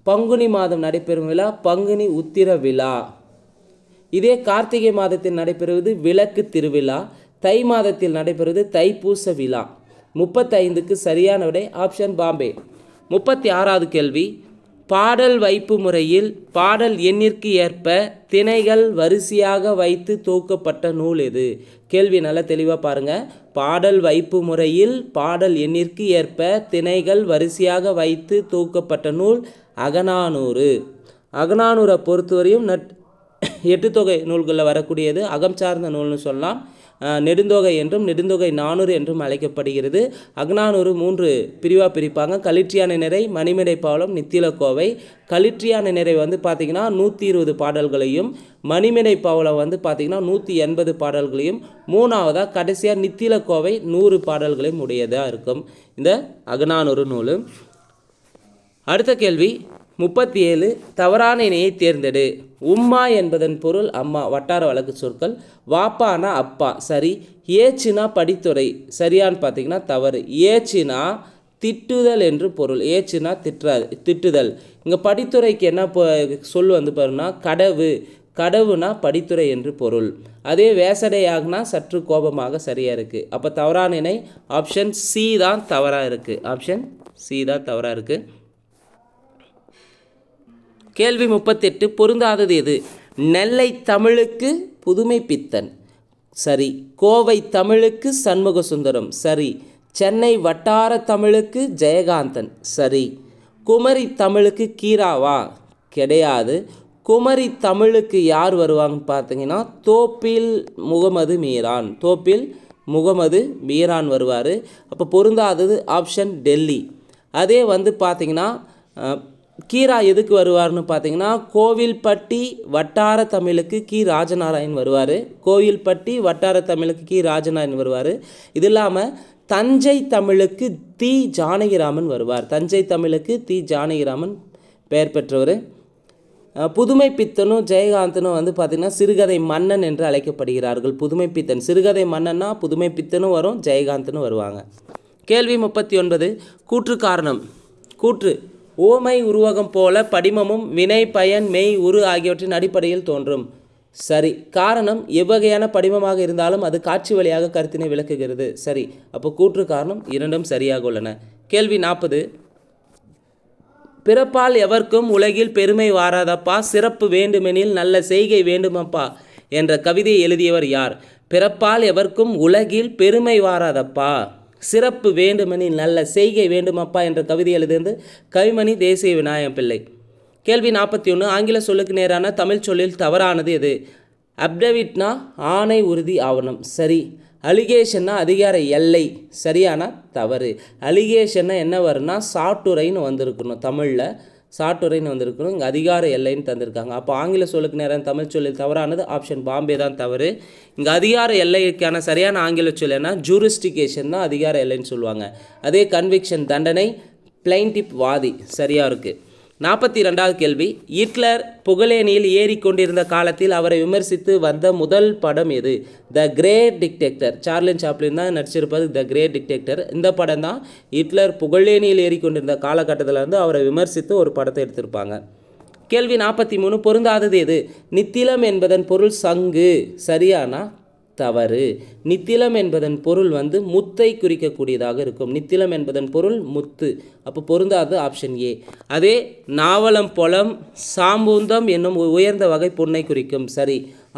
பங்குனி மாதம் நடைபெறும் விழா பங்குனி உத்திர விழா. இதே கார்த்திகை மாதத்தில் நடைபெறுவது விளக்கு திருவிழா. தை மாதத்தில் நடைபெறுவது தைப்பூச விழா. 35க்கு சரியான விடை ஆப்ஷன் பாம்பே. 36வது கேள்வி, பாடல் வைப்பு முறையில் பாடல் எண்ணிற்கு ஏற்ப திணைகள் வரிசையாக வைத்து தொகுக்கப்பட்ட நூல் எது? கேள்வி நல்லா தெளிவாக பாருங்கள். பாடல் வைப்பு முறையில் பாடல் எண்ணிற்கு ஏற்ப திணைகள் வரிசையாக வைத்து தொகுக்கப்பட்ட நூல் அகநானூறு. அகநானூரை பொறுத்தவரையும் எட்டு தொகை நூல்களில் வரக்கூடியது. அகம் சார்ந்த நூல்னு சொல்லலாம். நெடுந்தொகை என்றும் நெடுந்தொகை 400 என்றும் அழைக்கப்படுகிறது. அகநானூறு 3 பிரிவாக பிரிப்பாங்க. களிற்றியான நிறை, மணிமேடை பாவலம், நித்திலக்கோவை. களிற்றியான நிறை வந்து பார்த்திங்கன்னா 120 பாடல்களையும், மணிமேடை பாவலம் வந்து பார்த்திங்கன்னா 180 பாடல்களையும், மூணாவதாக கடைசியாக நித்திலக்கோவை 100 பாடல்களையும் உடையதாக இருக்கும் இந்த அகநானூறு நூல். அடுத்த கேள்வி 37. தவறான இணையை தேர்ந்தெடு. உம்மா என்பதன் பொருள் அம்மா, வட்டார வழக்கு சொற்கள். வாப்பானா அப்பா, சரி. ஏச்சுனா படித்துறை, சரியான்னு பார்த்தீங்கன்னா தவறு. ஏச்சுனா திட்டுதல் என்று பொருள். ஏச்சுனா திட்டுதல். இங்கே படித்துறைக்கு என்ன சொல் வந்து பாருன்னா கடவு. கடவுனா படித்துறை என்று பொருள். அதே வேசடையாகனா சற்று கோபமாக சரியாக இருக்குது. அப்போ தவறான இணை ஆப்ஷன் சி தான் தவறாக இருக்குது. ஆப்ஷன் சி தான் தவறாக இருக்குது. கேள்வி 38. பொருந்தாதது எது? நெல்லை தமிழுக்கு புதுமை பித்தன், சரி. கோவை தமிழுக்கு சண்முக சுந்தரம், சரி. சென்னை வட்டார தமிழுக்கு ஜெயகாந்தன், சரி. குமரி தமிழுக்கு கீராவா? கிடையாது. குமரி தமிழுக்கு யார் வருவாங்கன்னு பார்த்தீங்கன்னா தோப்பில் முகமது மீரான். தோப்பில் முகமது மீரான் வருவார். அப்போ பொருந்தாதது ஆப்ஷன் டெல்லி. அதே வந்து பார்த்திங்கன்னா கீரா எதுக்கு வருவார்னு பார்த்தீங்கன்னா கோவில்பட்டி வட்டார தமிழுக்கு கி ராஜநாராயண் வருவார். கோவில்பட்டி வட்டார தமிழுக்கு கி ராஜநாராயண் வருவார். இது இல்லாமல் தஞ்சை தமிழுக்கு தி ஜானகிராமன் வருவார். தஞ்சை தமிழுக்கு தி ஜானகிராமன் பெயர் பெற்றவர். புதுமை பித்தனும் ஜெயகாந்தனும் வந்து பார்த்திங்கன்னா சிறுகதை மன்னன் என்று அழைக்கப்படுகிறார்கள். புதுமை பித்தன் சிறுகதை மன்னன்னா புதுமை பித்தனும் வரும், ஜெயகாந்தனும் வருவாங்க. கேள்வி 39. கூற்று காரணம். கூற்று ஓமை உருவகம் போல படிமமும் வினை பயன் மெய் உரு ஆகியவற்றின் அடிப்படையில் தோன்றும், சரி. காரணம் எவ்வகையான படிமமாக இருந்தாலும் அது காட்சி வழியாக கருத்தினை விளக்குகிறது, சரி. அப்போ கூற்று காரணம் இரண்டும் சரியாக உள்ளன. கேள்வி 40. பிறப்பால் எவர்க்கும் உலகில் பெருமை வாராதப்பா, சிறப்பு வேண்டுமெனில் நல்ல செய்கை வேண்டுமப்பா என்ற கவிதையை எழுதியவர் யார்? பிறப்பால் எவர்க்கும் உலகில் பெருமை வாராதப்பா, சிறப்பு வேண்டுமெனில் நல்ல செய்கை வேண்டுமப்பா என்ற கவிதை எழுதியது கவிமணி தேசிய விநாயகம் பிள்ளை. கேள்வி 41. ஆங்கில சொல்லுக்கு நேரான தமிழ் சொல்லில் தவறானது எது? அப்டவிட்னா ஆணை உறுதி ஆவணம், சரி. அலிகேஷன்னா அதிகார எல்லை, சரியான தவறு. அலிகேஷன்னா என்ன வரும்னா சாட்டுரைன்னு வந்திருக்கணும். தமிழில் சாட்டுரைன்னு வந்திருக்கணும். இங்கே அதிகார எல்லைன்னு தந்திருக்காங்க. அப்போ ஆங்கில சொல்லுக்கு நேரான தமிழ் சொல்லில் தவறானது ஆப்ஷன் பாம்பே தான் தவறு. இங்கே அதிகார எல்லைக்கான சரியான ஆங்கில சொல் என்ன? ஜூரிஸ்டிகேஷன் தான் அதிகார எல்லைன்னு சொல்லுவாங்க. அதே கன்விக்ஷன் தண்டனை, பிளைன்டிப் வாதி, சரியாக இருக்குது. 42வது கேள்வி. ஹிட்லர் புகழேனியில் ஏறிக்கொண்டிருந்த காலத்தில் அவரை விமர்சித்து வந்த முதல் படம் எது? The great dictator. சார்லின் சாப்ளின் தான் நடிச்சிருப்பது த கிரேட் டிக்டேட்டர். இந்த படம் தான் ஹிட்லர் புகழேனியில் ஏறிக்கொண்டிருந்த காலகட்டத்தில் வந்து அவரை விமர்சித்து ஒரு படத்தை எடுத்திருப்பாங்க. கேள்வி 43. பொருந்தாதது எது? நித்திலம் என்பதன் பொருள் சங்கு, சரியானா தவறு. நித்திலம் என்பதன் பொருள் வந்து முத்தை குறிக்கக்கூடியதாக இருக்கும். நித்திலம் என்பதன் பொருள் முத்து. அப்போ பொருந்தாது ஆப்ஷன் ஏ. அதே நாவலம் பொலம் சாம்பூந்தம் என்னும் உயர்ந்த வகை பொன்னை குறிக்கும், சரி.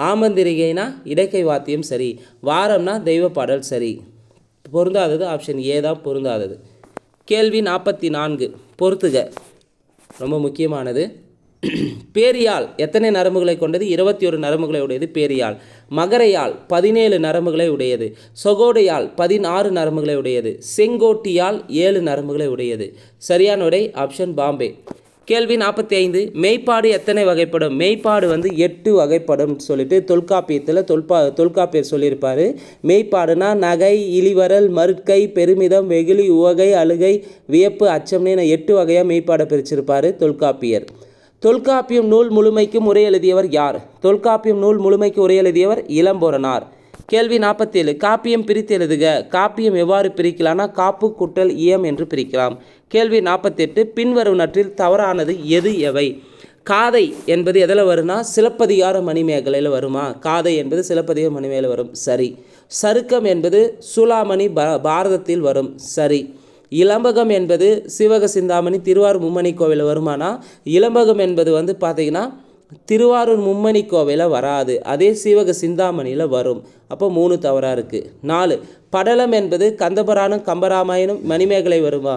ஆமந்திரிகைனா இடக்கை வாத்தியம், சரி. வாரம்னா தெய்வ பாடல், சரி. பொருந்தாதது ஆப்ஷன் ஏ தான் பொருந்தாதது. கேள்வி 44. பொறுத்துக, ரொம்ப முக்கியமானது. பேரியால் எத்தனை நரம்புகளை கொண்டது? 21 நரம்புகளை உடையது பேரியால். மகரையால் 17 நரம்புகளை உடையது. சொகோடையால் 16 நரம்புகளை உடையது. செங்கோட்டியால் 7 நரம்புகளை உடையது. சரியான விடை ஆப்ஷன் பாம்பே. கேள்வி 45. மெய்ப்பாடு எத்தனை வகைப்படும்? மெய்ப்பாடு வந்து 8 வகைப்படும் சொல்லிட்டு தொல்காப்பியத்தில் தொல்காப்பியர் சொல்லியிருப்பார். மெய்ப்பாடுனா நகை, இழிவரல், மறுக்கை, பெருமிதம், வெகுளி, உவகை, அழுகை, வியப்பு, அச்சம்னு 8 வகையாக மெய்ப்பாடை பிரிச்சிருப்பார் தொல்காப்பியர். தொல்காப்பியம் நூல் முழுமைக்கும் உரை எழுதியவர் யார்? தொல்காப்பியம் நூல் முழுமைக்கு உரை எழுதியவர் இளம்பொரனார். கேள்வி 47. காப்பியம் பிரித்து எழுதுக. காப்பியம் எவ்வாறு பிரிக்கலாம்னா காப்பு குட்டல் இயம் என்று பிரிக்கலாம். கேள்வி 48. பின்வருவனற்றில் தவறானது எது எவை? காதை என்பது எதில் வரும்னா சிலப்பதிகார மணிமேகலையில் வருமா? காதை என்பது சிலப்பதிகார மணிமேகலை வரும், சரி. சருக்கம் என்பது சூளாமணி பாரதத்தில் வரும், சரி. இளம்பகம் என்பது சிவக சிந்தாமணி திருவாரூர் மும்மணி கோவிலில் வருமானா? இளம்பகம் என்பது வந்து பார்த்திங்கன்னா திருவாரூர் மும்மணி கோவிலில் வராது, அதே சீவக சிந்தாமணியில் வரும். அப்போ 3 தவறாக இருக்குது. 4. படலம் என்பது கந்தபுராணம், கம்பராமாயணம், மணிமேகலை வருமா?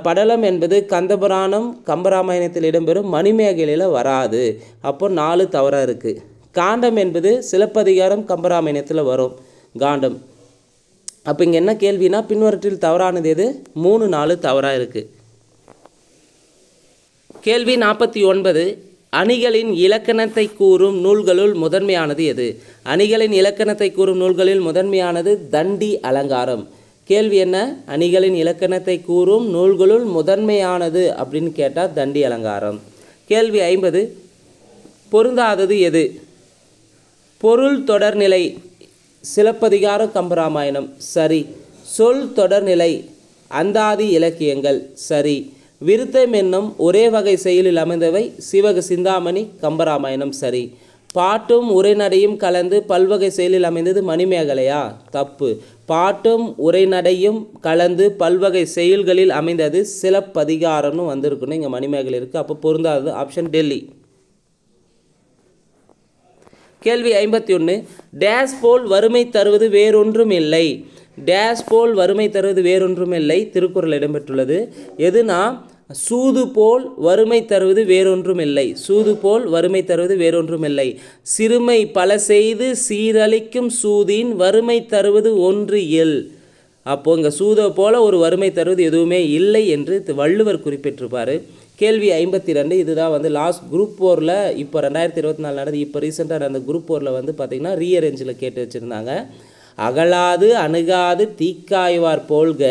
படலம் என்பது கந்தபுராணம் கம்பராமாயணத்தில் இடம்பெறும், மணிமேகலையில் வராது. அப்போ 4 தவறாக இருக்குது. காண்டம் என்பது சிலப்பதிகாரம் கம்பராமாயணத்தில் வரும் காண்டம். அப்போ இங்கே என்ன கேள்வினா பின்வற்றில் தவறானது எது? 3, 4 தவறாக இருக்குது. கேள்வி 49. அணிகளின் இலக்கணத்தை கூறும் நூல்களுள் முதன்மையானது எது? அணிகளின் இலக்கணத்தை கூறும் நூல்களில் முதன்மையானது தண்டி அலங்காரம். கேள்வி என்ன? அணிகளின் இலக்கணத்தை கூறும் நூல்களுள் முதன்மையானது அப்படின்னு கேட்டால் தண்டி அலங்காரம். கேள்வி 50. பொருந்தாதது எது? பொருள் தொடர்நிலை சிலப்பதிகாரம் கம்பராமாயணம் சரி. சொல் தொடர்நிலை அந்தாதி இலக்கியங்கள் சரி. விருத்தம் என்னும் ஒரே வகை செயலில் அமைந்தவை சிவக சிந்தாமணி கம்பராமாயணம் சரி. பாட்டும் உரைநடையும் கலந்து பல்வகை செயலில் அமைந்தது மணிமேகலையா? தப்பு. பாட்டும் உரைநடையும் கலந்து பல்வகை செயல்களில் அமைந்தது சிலப்பதிகாரம்னு வந்திருக்குன்னு இங்கே மணிமேகலை இருக்குது. அப்போ பொருந்தாதது ஆப்ஷன் டெல்லி. கேள்வி 51. டேஸ் போல் வறுமை தருவது வேறொன்றும் இல்லை. டேஸ் போல் வறுமை தருவது வேறொன்றும் இல்லை திருக்குறள் இடம்பெற்றுள்ளது. எதுனா சூது போல் வறுமை தருவது வேறொன்றும் இல்லை. சூது போல் வறுமை தருவது வேறொன்றும் இல்லை. சிறுமை பல செய்து சீரழிக்கும் சூதின் வறுமை தருவது ஒன்று இல். அப்போது இங்கே சூதை போல் ஒரு வறுமை தருவது எதுவுமே இல்லை என்று வள்ளுவர் குறிப்பிட்டிருப்பார். கேள்வி 52. இதுதான் வந்து லாஸ்ட் குரூப் 4ல் இப்போ 2024 நடந்து இப்போ ரீசெண்டாக நடந்த குரூப் 4ல் வந்து பார்த்திங்கன்னா ரீஅரேஞ்சில் கேட்டு வச்சுருந்தாங்க. அகலாது அணுகாது தீக்காய்வார் போல்க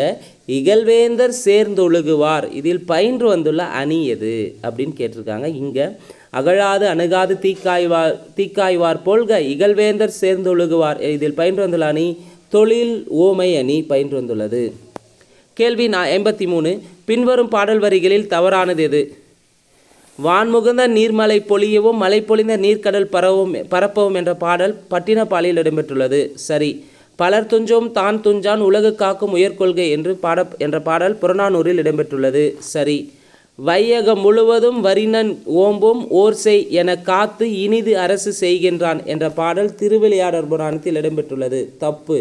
இகழ்வேந்தர் சேர்ந்தொழுகுவார் இதில் பயின்று வந்துள்ள அணி எது அப்படின்னு கேட்டிருக்காங்க. இங்கே அகழாது அணுகாது தீக்காய்வார் போல்க இகழ்வேந்தர் சேர்ந்தொழுகுவார் இதில் பயின்று வந்துள்ள அணி தொழில் ஓமை அணி பயின்று வந்துள்ளது. கேள்வி 53. பின்வரும் பாடல் வரிகளில் தவறானது எது? வான்முகுந்த நீர்மலை பொழியவும் மலை பொழிந்த நீர்க்கடல் பரப்பவும் என்ற பாடல் பட்டினப்பாலில் இடம்பெற்றுள்ளது சரி. பலர் துஞ்சோம் தான் துஞ்சான் உலகு காக்கும் உயர்கொள்கை என்ற பாடல் புறநானூறில் இடம்பெற்றுள்ளது சரி. வையகம் முழுவதும் வரினன் ஓம்பும் ஓர்செய் என காத்து இனிது அரசு செய்கின்றான் என்ற பாடல் திருவிளையாடற் புராணத்தில் இடம்பெற்றுள்ளது தப்பு.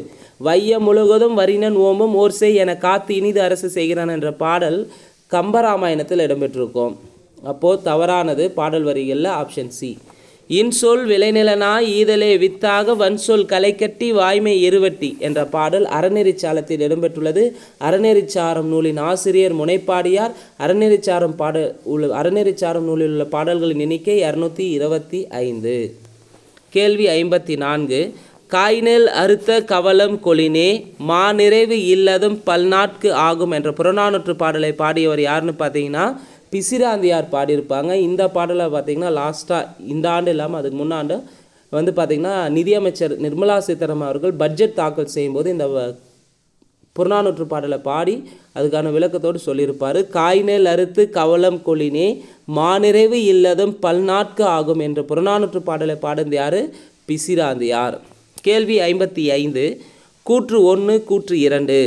வையம் முழுவதும் வரினன் ஓம்பும் ஓர்செய் என காத்து இனிது அரசு செய்கிறான் என்ற பாடல் கம்பராமாயணத்தில் இடம்பெற்றிருக்கும். அப்போது தவறானது பாடல் வரிகளில் ஆப்ஷன் சி. இன்சொல் விளைநிலனாய் ஈதலே வித்தாக வன்சொல் கலைக்கட்டி வாய்மை எருவட்டி என்ற பாடல் அறநெறிச்சாலத்தில் இடம்பெற்றுள்ளது. அறநெறிச்சாரம் நூலின் ஆசிரியர் முனைப்பாடியார். அறநெறிச்சாரம் நூலில் உள்ள பாடல்களின் எண்ணிக்கை 225. கேள்வி 54. காய்நெல் அறுத்த கவலம் கொளினே மா நிறைவு இல்லதும் பல்நாட்கு ஆகும் என்ற புறநானூற்று பாடலை பாடியவர் யாருன்னு பார்த்தீங்கன்னா பிசிராந்தியார் பாடியிருப்பாங்க. இந்த பாடலை பார்த்திங்கன்னா லாஸ்ட்டாக இந்த ஆண்டு இல்லாமல் அதுக்கு முன்னாண்டு வந்து பார்த்திங்கன்னா நிதியமைச்சர் நிர்மலா சீதாராமன் அவர்கள் பட்ஜெட் தாக்கல் செய்யும்போது இந்த புறநானூற்று பாடலை பாடி அதுக்கான விளக்கத்தோடு சொல்லியிருப்பார். காய்நெல் அறுத்து கவலம் கொளினே மாநிறைவு இல்லதும் பல்நாட்கு ஆகும் என்ற புறநானூற்று பாடலை பாடுந்து யார்? பிசிராந்தியார். கேள்வி 55. கூற்று 1 கூற்று 2.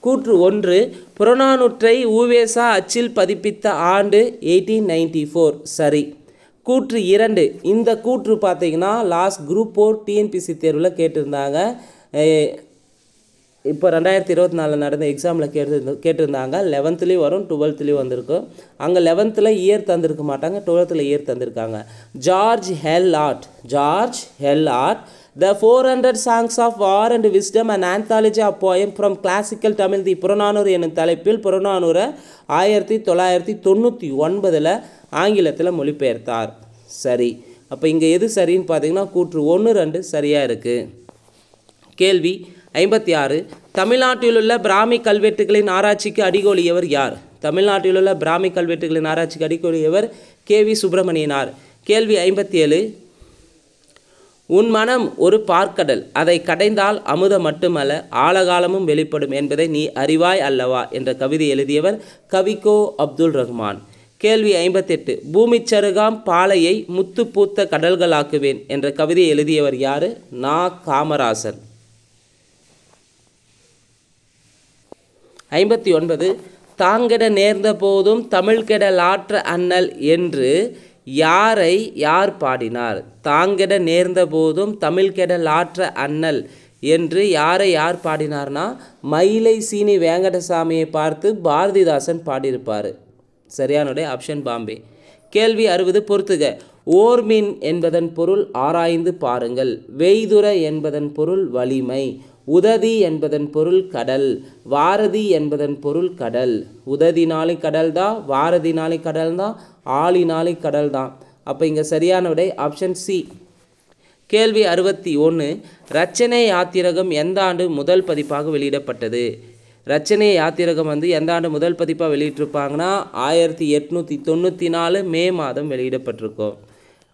கூற்று 1. புறநானூற்றை உவேசா அச்சில் பதிப்பித்த ஆண்டு 1894 சரி. கூற்று 2. இந்த கூற்று பார்த்திங்கன்னா லாஸ்ட் குரூப் 4 டிஎன்பிசி தேர்வில் கேட்டிருந்தாங்க. இப்போ 2024 நடந்த எக்ஸாமில் கேட்டிருந்தாங்க. 11லேயும் வரும் 12லேயும் வந்திருக்கும். அங்கே 11ல் இயர் தந்திருக்க மாட்டாங்க, 12ல் இயர் தந்திருக்காங்க. George Hellard The 400 Songs of War and Wisdom, an anthology of poem from classical Tamil, தி புறநானூறு என்னும் தலைப்பில் புறநானூரை 1999 ஆங்கிலத்தில் மொழிபெயர்த்தார் சரி. அப்போ இங்கே எது சரின்னு பார்த்தீங்கன்னா கூற்று 1, 2 சரியாக இருக்குது. கேள்வி 56. தமிழ்நாட்டிலுள்ள பிராமி கல்வெட்டுகளின் ஆராய்ச்சிக்கு அடிகோலியவர் யார்? தமிழ்நாட்டிலுள்ள பிராமி கல்வெட்டுகளின் ஆராய்ச்சிக்கு அடிகோலியவர் KV சுப்பிரமணியனார். கேள்வி 57. உன் மனம் ஒரு பார்க்கடல், அதை கடைந்தால் அமுதம் மட்டுமல்ல ஆழகாலமும் வெளிப்படும் என்பதை நீ அறிவாய் அல்லவா என்ற கவிதை எழுதியவர் கவிக்கோ அப்துல் ரஹ்மான். கேள்வி 58. பூமிச்சருகாம் பாலையை முத்து பூத்த கடல்களாக்குவேன் என்ற கவிதை எழுதியவர் யார்? நா. காமராசன். 59. தாங்கெட நேர்ந்த போதும் தமிழ் கெட லாற்ற அண்ணல் என்று யார் பாடினார்? தாங்கெட நேர்ந்த போதும் தமிழ் கெட லாற்ற அண்ணல் என்று யாரை யார் பாடினார்னா மயிலை சீனி வேங்கடசாமியை பார்த்து பாரதிதாசன் பாடியிருப்பார். சரியானுடைய ஆப்ஷன் பாம்பே. கேள்வி 60 பொறுத்துக. ஓர்மின் என்பதன் பொருள் ஆராய்ந்து பாருங்கள். வெய்துர என்பதன் பொருள் வலிமை. உததி என்பதன் பொருள் கடல். வாரதி என்பதன் பொருள் கடல். உததினாலே கடல் தான், வாரதினாலே கடல் தான், ஆளினாலே கடல் தான். அப்போ இங்கே சரியான விடை ஆப்ஷன் சி. கேள்வி 61 ரச்சனை யாத்திரகம் எந்த ஆண்டு முதல் பதிப்பாக வெளியிடப்பட்டது? ரச்சனை யாத்திரகம் வந்து எந்த ஆண்டு முதல் பதிப்பாக வெளியிட்டிருப்பாங்கன்னா 1894 மே மாதம் வெளியிடப்பட்டிருக்கும்.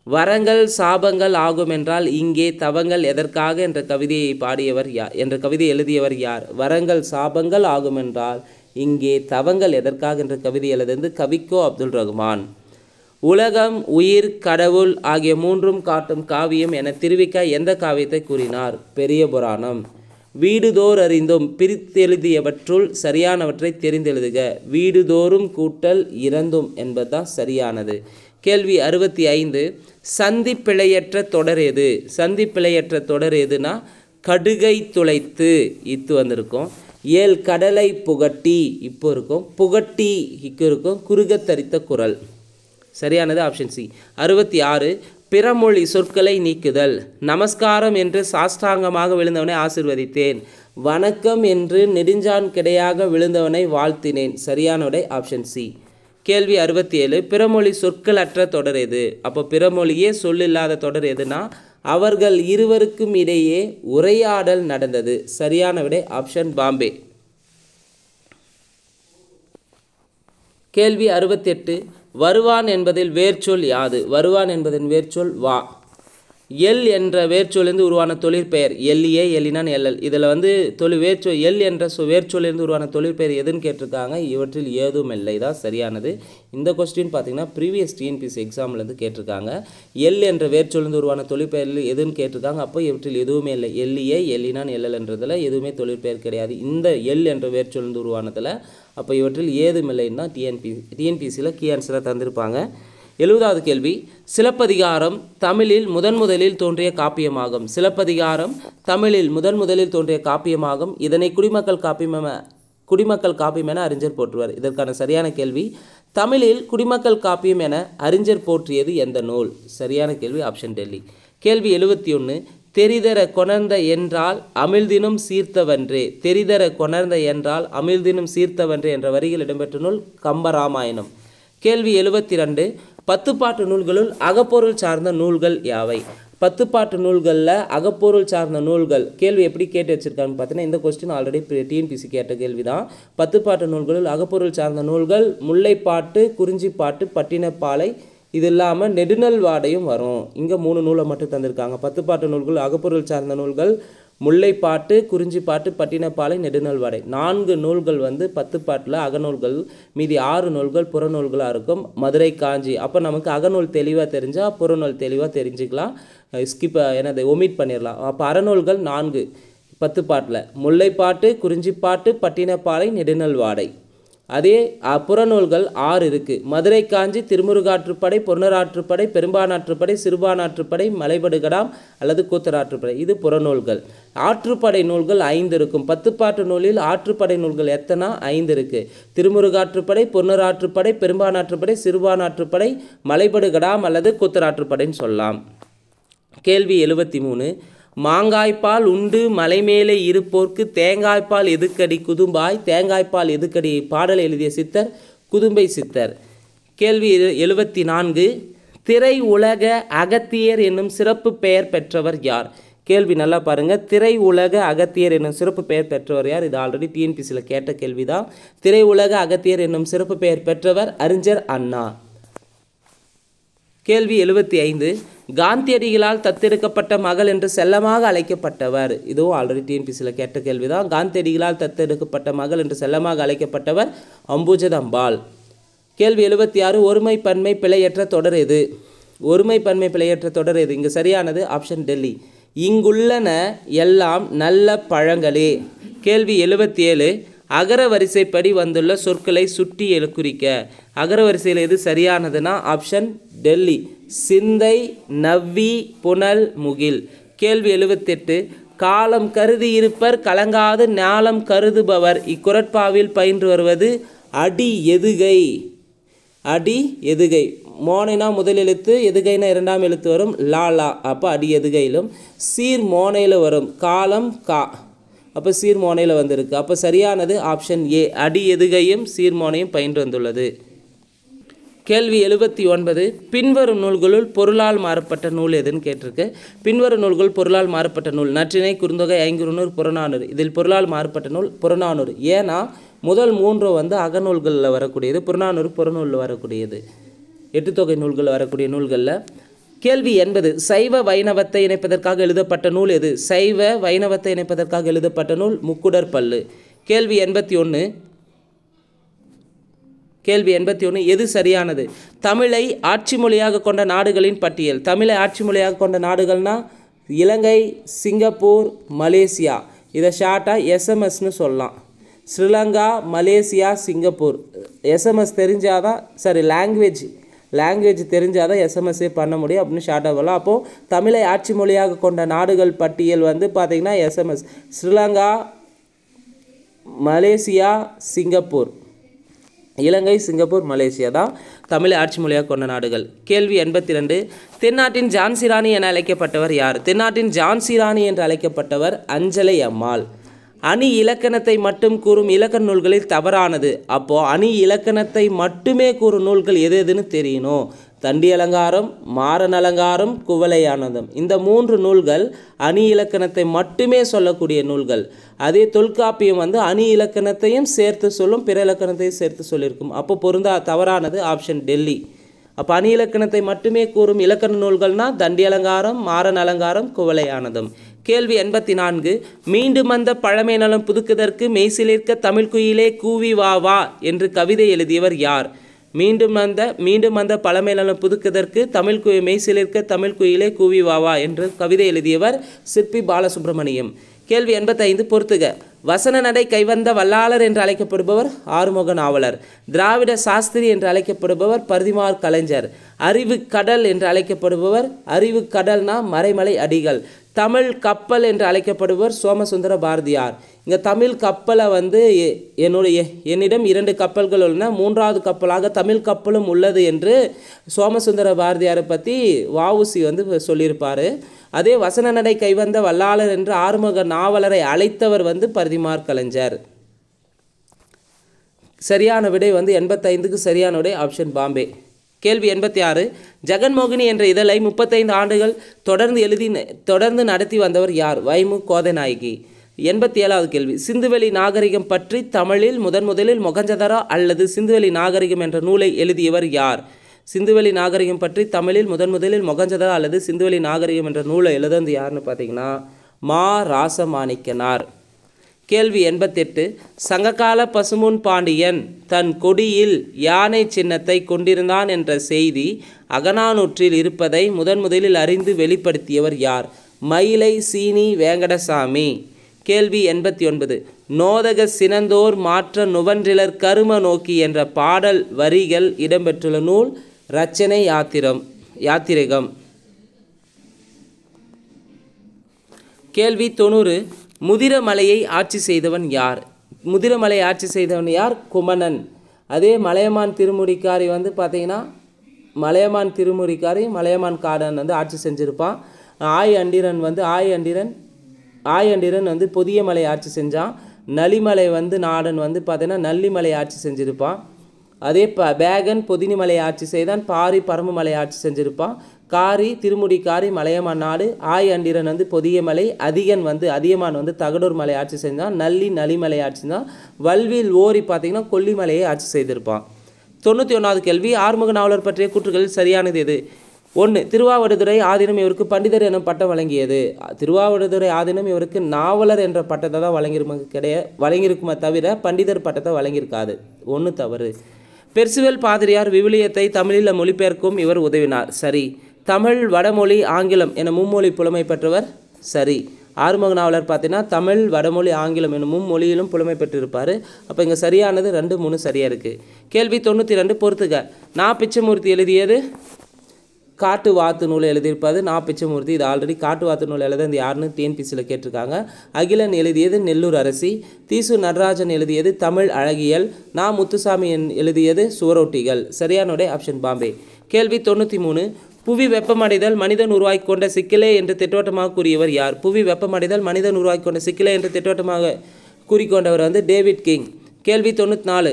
வரங்கள் சாபங்கள் ஆகும் என்றால் இங்கே தவங்கள் எதற்காக என்ற கவிதையை பாடியவர் யார் என்ற கவிதை எழுதியவர் யார்? வரங்கள் சாபங்கள் ஆகும் என்றால் இங்கே தவங்கள் எதற்காக என்ற கவிதை எழுதியது கவிக்கோ அப்துல் ரஹ்மான். உலகம் உயிர் கடவுள் ஆகிய மூன்றும் காட்டும் காவியம் என திருவிக்க எந்த காவியத்தை கூறினார்? பெரிய புராணம். வீடுதோர் அறிந்தும் பிரித்தெழுதியவற்றுள் சரியானவற்றை தெரிந்தெழுதுக. வீடுதோறும் கூட்டல் இறந்தும் என்பதுதான் சரியானது. கேள்வி 65 சந்தி பிழையற்ற தொடர் எது? சந்தி பிழையற்ற தொடர் எதுனா கடுகை துளைத்து இத்து வந்திருக்கும். ஏல் கடலை புகட்டி இப்போ இருக்கும். புகட்டி இக்கு இருக்கும். குறுக தரித்த குரல். சரியானது ஆப்ஷன் சி. 66 பிறமொழி சொற்களை நீக்குதல். நமஸ்காரம் என்று சாஷ்டாங்கமாக விழுந்தவனை ஆசிர்வதித்தேன். வணக்கம் என்று நெடுஞ்சான் கிடையாக விழுந்தவனை வாழ்த்தினேன். சரியான விடை ஆப்ஷன் சி. கேள்வி 67 பிறமொழி சொற்கள் அற்ற தொடர் எது? அப்போ பிறமொழியே சொல்லில்லாத தொடர் எதுனா அவர்கள் இருவருக்கும் இடையே உரையாடல் நடந்தது. சரியான விடை ஆப்ஷன் பாம்பே. கேள்வி 68 வருவான் என்பதில் வேர்ச்சொல் யாது? வருவான் என்பதின் வேர்ச்சொல் வா. எல் என்ற வேர்ச்சொலிருந்து உருவான தொழிற்பெயர் எல்லியே எல்லினான் எல்எல். இதில் வந்து வேர்ச்சொல் எல் என்ற வேர்ச்சொலிருந்து உருவான தொழிற்பெயர் எதுன்னு கேட்டிருக்காங்க. இவற்றில் ஏதும் இல்லை தான் சரியானது. இந்த கொஸ்டின் பார்த்தீங்கன்னா ப்ரீவியஸ் டிஎன்பிஎஸ்சி எக்ஸாம்லேருந்து கேட்டிருக்காங்க. எல் என்ற வேர்ச்சொலிருந்து உருவான தொழிற்பெயர் எதுன்னு கேட்டிருக்காங்க. அப்போ இவற்றில் எதுவுமே இல்லை. எல்லியே எல்லினான் எல்எல் என்றதில் எதுவுமே தொழிற்பெயர் கிடையாது. இந்த எல் என்ற வேர்ச்சொலிருந்து உருவானதில் அப்போ இவற்றில் ஏதும் இல்லைன்னு தான் டிஎன்பிஎஸ்சியில் கீ ஆன்சராக தந்திருப்பாங்க. 70வது கேள்வி சிலப்பதிகாரம் தமிழில் முதலில் தோன்றிய காப்பியமாகும். சிலப்பதிகாரம் தமிழில் முதலில் தோன்றிய காப்பியமாகும். இதனை குடிமக்கள் காப்பியம் என அறிஞர் போற்றுவார். இதற்கான சரியான கேள்வி தமிழில் குடிமக்கள் காப்பியம் என அறிஞர் போற்றியது எந்த நூல்? சரியான கேள்வி ஆப்ஷன் டெல்லி. கேள்வி 71 தெரிதர கொணர்ந்த என்றால் அமிழ்தினும் சீர்த்தவன்றே. தெரிதர கொணர்ந்த என்றால் அமிழ்தினும் சீர்த்தவன்றே என்ற வரிகள் இடம்பெற்ற நூல் கம்பராமாயணம். கேள்வி 72 பத்துப்பாட்டு நூல்களுள் அகப்பொருள் சார்ந்த நூல்கள் யாவை? பத்துப்பாட்டு நூல்களில் அகப்பொருள் சார்ந்த நூல்கள் கேள்வி எப்படி கேட்டு வச்சுருக்காங்கன்னு பார்த்தீங்கன்னா இந்த கொஸ்டின் ஆல்ரெடி டிஎன்பிஎஸ்சி கேட்ட கேள்வி தான். பத்துப்பாட்டு நூல்களுள் அகப்பொருள் சார்ந்த நூல்கள் முல்லைப்பாட்டு, குறிஞ்சிப்பாட்டு, பட்டினப்பாலை, இது இல்லாமல் நெடுநல் வாடையும் வரும். இங்கே 3 நூலை மட்டும் தந்திருக்காங்க. பத்துப்பாட்டு நூல்கள் அகப்பொருள் சார்ந்த நூல்கள் முல்லைப்பாட்டு, குறிஞ்சிப்பாட்டு, பட்டினப்பாலை, நெடுநல் வாடை. 4 நூல்கள் வந்து பத்துப்பாட்டில் அகநூல்கள், மீதி 6 நூல்கள் புறநூல்களாக இருக்கும். மதுரை காஞ்சி. அப்போ நமக்கு அகநூல் தெளிவாக தெரிஞ்சால் புறநூல் தெளிவாக தெரிஞ்சுக்கலாம். ஒமிட் பண்ணிடலாம். அப்போ அறநூல்கள் 4 பத்துப்பாட்டில் முல்லைப்பாட்டு, குறிஞ்சிப்பாட்டு, பட்டினப்பாலை, நெடுநல் வாடை. அதே புறநூல்கள் 6 இருக்குது. மதுரை காஞ்சி, திருமுருகாற்றுப்படை, பொன்னராற்றுப்படை, பெரும்பானாற்றுப்படை, சிறுபானாற்றுப்படை, மலைபடுகடாம் அல்லது கூத்தராற்றுப்படை. இது புறநூல்கள். ஆற்றுப்படை நூல்கள் 5 இருக்கும். பத்துப்பாட்டு நூலில் ஆற்றுப்படை நூல்கள் எத்தனை? 5 இருக்குது. திருமுருகாற்றுப்படை, பொன்னராற்றுப்படை, பெரும்பானாற்றுப்படை, சிறுபானாற்றுப்படை, மலைபடுகடாம் அல்லது கூத்தராற்றுப்படைன்னு சொல்லலாம். கேள்வி 73 மாங்காய்ப்பால் உண்டு மலைமேலே இருப்போர்க்கு தேங்காய்ப்பால் எதுக்கடி குதும்பாய். தேங்காய்ப்பால் எதுக்கடி பாடல் எழுதிய சித்தர் குதும்பை சித்தர். கேள்வி 74 திரை உலக அகத்தியர் என்னும் சிறப்பு பெயர் பெற்றவர் யார்? கேள்வி நல்லா பாருங்கள். திரை உலக அகத்தியர் என்னும் சிறப்பு பெயர் பெற்றவர் யார்? இது ஆல்ரெடி டிஎன்பிஎஸ்சியில் கேட்ட கேள்வி தான். திரை உலக அகத்தியர் என்னும் சிறப்பு பெயர் பெற்றவர் அறிஞர் அண்ணா. கேள்வி 75 காந்தியடிகளால் தத்தெடுக்கப்பட்ட மகள் என்று செல்லமாக அழைக்கப்பட்டவர். இதுவும் ஆல்ரெடி டிஎன்பிஎஸ்சியில் கேட்ட கேள்வி தான். காந்தியடிகளால் தத்தெடுக்கப்பட்ட மகள் என்று செல்லமாக அழைக்கப்பட்டவர் அம்புஜதம்பாள். கேள்வி 76 ஒருமை பன்மை பிழையற்ற தொடர் எது? ஒருமை பன்மை பிழையற்ற தொடர் எது? இங்கு சரியானது ஆப்ஷன் டெல்லி. இங்குள்ளன எல்லாம் நல்ல பழங்களே. கேள்வி 77 அகர வரிசைப்படி வந்துள்ள சொற்களை சுட்டி குறிக்க. அகர வரிசையில் எது சரியானதுன்னா ஆப்ஷன் டெல்லி. சிந்தை, நவ்வி, புனல், முகில். கேள்வி 78 காலம் கருதி இருப்பர் கலங்காது ஞாலம் கருதுபவர். இக்குறட்பாவில் பயின்று வருவது அடி எதுகை. அடி எதுகை. மோனைனா முதல் எழுத்து, எதுகைனா இரண்டாம் எழுத்து வரும், லா லா. அப்போ அடி எதுகையிலும். சீர் மோனையில் வரும், காலம் கா. அப்போ சீர் மோனையில் வந்திருக்கு. அப்போ சரியானது ஆப்ஷன் ஏ, அடி எதுகையும் சீர்மோனையும் பயின்று வந்துள்ளது. கேள்வி 79. பின்வரும் நூல்களுள் பொருளால் மாறுபட்ட நூல் எதுன்னு கேட்டிருக்கு. பின்வரும் நூல்கள் பொருளால் மாறுபட்ட நூல்: நற்றிணை, குறுந்தொகை, ஐங்குறுநூறு, புறநானூறு. இதில் பொருளால் மாறுபட்ட நூல் புறநானூறு. ஏன்னா முதல் 3 வந்து அகநூல்களில் வரக்கூடியது, புறநானூறு புறநூலில் வரக்கூடியது, 8 தொகை நூல்களில் வரக்கூடிய நூல்களில். கேள்வி 80. சைவ வைணவத்தை இணைப்பதற்காக எழுதப்பட்ட நூல் எது? சைவ வைணவத்தை இணைப்பதற்காக எழுதப்பட்ட நூல் முக்குடர் பல்லு. கேள்வி 81. எது சரியானது? தமிழை ஆட்சி மொழியாக கொண்ட நாடுகளின் பட்டியல். தமிழை ஆட்சி மொழியாக கொண்ட நாடுகள்னா இலங்கை, சிங்கப்பூர், மலேசியா. இதை ஷார்ட்டாக எஸ்எம்எஸ்னு சொல்லலாம். Sri Lanka, Malaysia, Singapore. எஸ்எம்எஸ் தெரிஞ்சாதான், சரி லாங்குவேஜ் தெரிஞ்சாதான் எஸ்எம்எஸ்ஸே பண்ண முடியும் அப்படின்னு ஷார்ட்டாக சொல்லலாம். அப்போது தமிழை ஆட்சி மொழியாக கொண்ட நாடுகள் பட்டியல் வந்து பார்த்திங்கன்னா எஸ்எம்எஸ்: ஸ்ரீலங்கா, மலேசியா, சிங்கப்பூர். இலங்கை, சிங்கப்பூர், மலேசியா தான் தமிழை ஆட்சி மொழியாக கொண்ட நாடுகள். கேள்வி 82. தென்னாட்டின் ஜான்சி ராணி என அழைக்கப்பட்டவர் யார்? தென்னாட்டின் ஜான்சி ராணி என்று அழைக்கப்பட்டவர் அஞ்சலை அம்மாள். அணி இலக்கணத்தை மட்டும் கூறும் இலக்கண நூல்களில் தவறானது. அப்போது அணி இலக்கணத்தை மட்டுமே கூறும் நூல்கள் எது எதுன்னு தெரியணும். தண்டி அலங்காரம், மாறன் அலங்காரம், குவளையானந்தம். இந்த 3 நூல்கள் அணி இலக்கணத்தை மட்டுமே சொல்லக்கூடிய நூல்கள். அதே தொல்காப்பியம் வந்து அணி இலக்கணத்தையும் சேர்த்து சொல்லும், பிற இலக்கணத்தையும் சேர்த்து சொல்லியிருக்கும். அப்போ தவறானது ஆப்ஷன் டெல்லி. அப்போ அணி இலக்கணத்தை மட்டுமே கூறும் இலக்கண நூல்கள்னால் தண்டி அலங்காரம், மாறன் அலங்காரம், குவளையானந்தம். கேள்வி 84. மீண்டும் அந்த பழமை நலம் புதுக்குதற்கு மெய்சிலிர்க்க தமிழ் குயிலே கூவி வா வா என்று கவிதை எழுதியவர் யார்? மீண்டும் அந்த பழமை நலம் புதுக்குதற்கு மெய்சிலிர்க்க தமிழ் குயிலே கூவி வா வா என்று கவிதை எழுதியவர் சிற்பி பாலசுப்ரமணியம். கேள்வி 85. பொறுத்துக. வசன நடை கைவந்த வல்லாளர் என்று அழைக்கப்படுபவர் ஆறுமுக நாவலர். திராவிட சாஸ்திரி என்று அழைக்கப்படுபவர் பரிதிமார் கலைஞர். அறிவு கடல் என்று அழைக்கப்படுபவர், அறிவு கடல்னா மறைமலை அடிகள். தமிழ் கப்பல் என்று அழைக்கப்படுபவர் சோமசுந்தர பாரதியார். இங்கே தமிழ் கப்பலை வந்து என்னிடம் 2 கப்பல்கள் உள்ளன, 3வது கப்பலாக தமிழ் கப்பலும் உள்ளது என்று சோமசுந்தர பாரதியாரை பற்றி வஉசி வந்து சொல்லியிருப்பார். அதே வசன நடை கைவந்த வல்லாளர் என்று ஆறுமுக நாவலரை அழைத்தவர் வந்து பரிதிமார் கலைஞர். சரியான விடை வந்து 85க்கு சரியான விடை ஆப்ஷன் பாம்பே. கேள்வி 86. ஜெகன்மோகினி என்ற இதழை 35 ஆண்டுகள் தொடர்ந்து நடத்தி வந்தவர் யார்? வைமு கோதைநாயகி. 87வது கேள்வி. சிந்துவெளி நாகரிகம் பற்றி தமிழில் முதலில் மொகஞ்சதாரோ அல்லது சிந்துவெளி நாகரிகம் என்ற நூலை எழுதியவர் யார்? சிந்துவெளி நாகரிகம் பற்றி தமிழில் முதலில் மொகஞ்சதாரோ அல்லது சிந்துவெளி நாகரிகம் என்ற நூலை எழுதந்து யாருன்னு பார்த்தீங்கன்னா மா ராசமாணிக்கனார். கேள்வி 88. சங்ககால பசுமுன் பாண்டியன் தன் கொடியில் யானை சின்னத்தை கொண்டிருந்தான் என்ற செய்தி அகநானூற்றில் இருப்பதை முதலில் அறிந்து வெளிப்படுத்தியவர் யார்? மயிலை சீனி வேங்கடசாமி. கேள்வி 89. நோதக சினந்தோர் மாற்ற நுவன்றிலர் கரும நோக்கி என்ற பாடல் வரிகள் இடம்பெற்றுள்ள நூல் இரச்சனை யாத்திரகம். கேள்வி 90. முதிரமலையை ஆட்சி செய்தவன் யார்? முதிரமலையை ஆட்சி செய்தவன் யார்? குமணன். அதே மலையமான் திருமுடிக்காரி வந்து பார்த்திங்கன்னா மலையமான் காடன் வந்து ஆட்சி செஞ்சுருப்பான். ஆய் அண்டிரன் வந்து பொதிய மலை ஆட்சி செஞ்சான். நலிமலை வந்து நாடன் வந்து பார்த்தீங்கன்னா நல்லிமலை ஆட்சி செஞ்சுருப்பான். அதே பேகன் பொதினிமலை ஆட்சி செய்தான். பாரி பரம்புமலை ஆட்சி செஞ்சுருப்பான். திருமுடிக்காரி மலையமான் நாடு. ஆய் அண்டிரன் வந்து பொதிய மலை. அதியமான் வந்து தகடூர் மலை ஆட்சி செஞ்சான். நலிமலை ஆட்சி தான். வல்வில் ஓரி பார்த்திங்கன்னா கொல்லிமலையை ஆட்சி செய்திருப்பான். 91வது கேள்வி. ஆறுமுக நாவலர் பற்றிய கூற்றுகளில் சரியானது எது? 1. திருவாவடுதுறை ஆதீனம் இவருக்கு பண்டிதர் எனும் பட்டம் வழங்கியது. திருவாவடுதுறை ஆதீனம் இவருக்கு நாவலர் என்ற பட்டத்தை தான் வழங்கியிருக்குமே தவிர பண்டிதர் பட்டத்தை வழங்கியிருக்காது. 1 தவறு. பெர்சிவல் பாதிரியார் விவிலியத்தை தமிழில் மொழிபெயர்க்கும் இவர் உதவினார். சரி. தமிழ், வடமொழி, ஆங்கிலம் என மும்மொழி புலமை பெற்றவர். சரி. ஆறுமுக நாவலர் பார்த்தீங்கன்னா தமிழ், வடமொழி, ஆங்கிலம் என மும்மொழியிலும் புலமை பெற்றிருப்பார். அப்போ இங்கே சரியானது 2, 3 சரியாக இருக்குது. கேள்வி 92. பொறுத்துக. நா. பிச்சமூர்த்தி எழுதியது காட்டு வாத்து நூலை எழுதியிருப்பது நா பிச்சமூர்த்தி. இது ஆல்ரெடி காட்டு வாத்து நூல் எழுத இந்த யாருன்னு டிஎன்பிசியில் கேட்டிருக்காங்க. அகிலன் எழுதியது நெல்லூர் அரசி. தீசு நடராஜன் எழுதியது தமிழ் அழகியல். நா முத்துசாமி எழுதியது சுவரொட்டிகள். சரியான விடை ஆப்ஷன் பாம்பே. கேள்வி 93. புவி வெப்பமடைதல் மனிதன் உருவாக்கி கொண்ட சிக்கலே என்று திட்டவட்டமாக கூறியவர் யார்? புவி வெப்பமடைதல் மனிதன் உருவாக்கி கொண்ட சிக்கலே என்று திட்டவட்டமாக கூறிக்கொண்டவர் வந்து டேவிட் கிங். கேள்வி 94.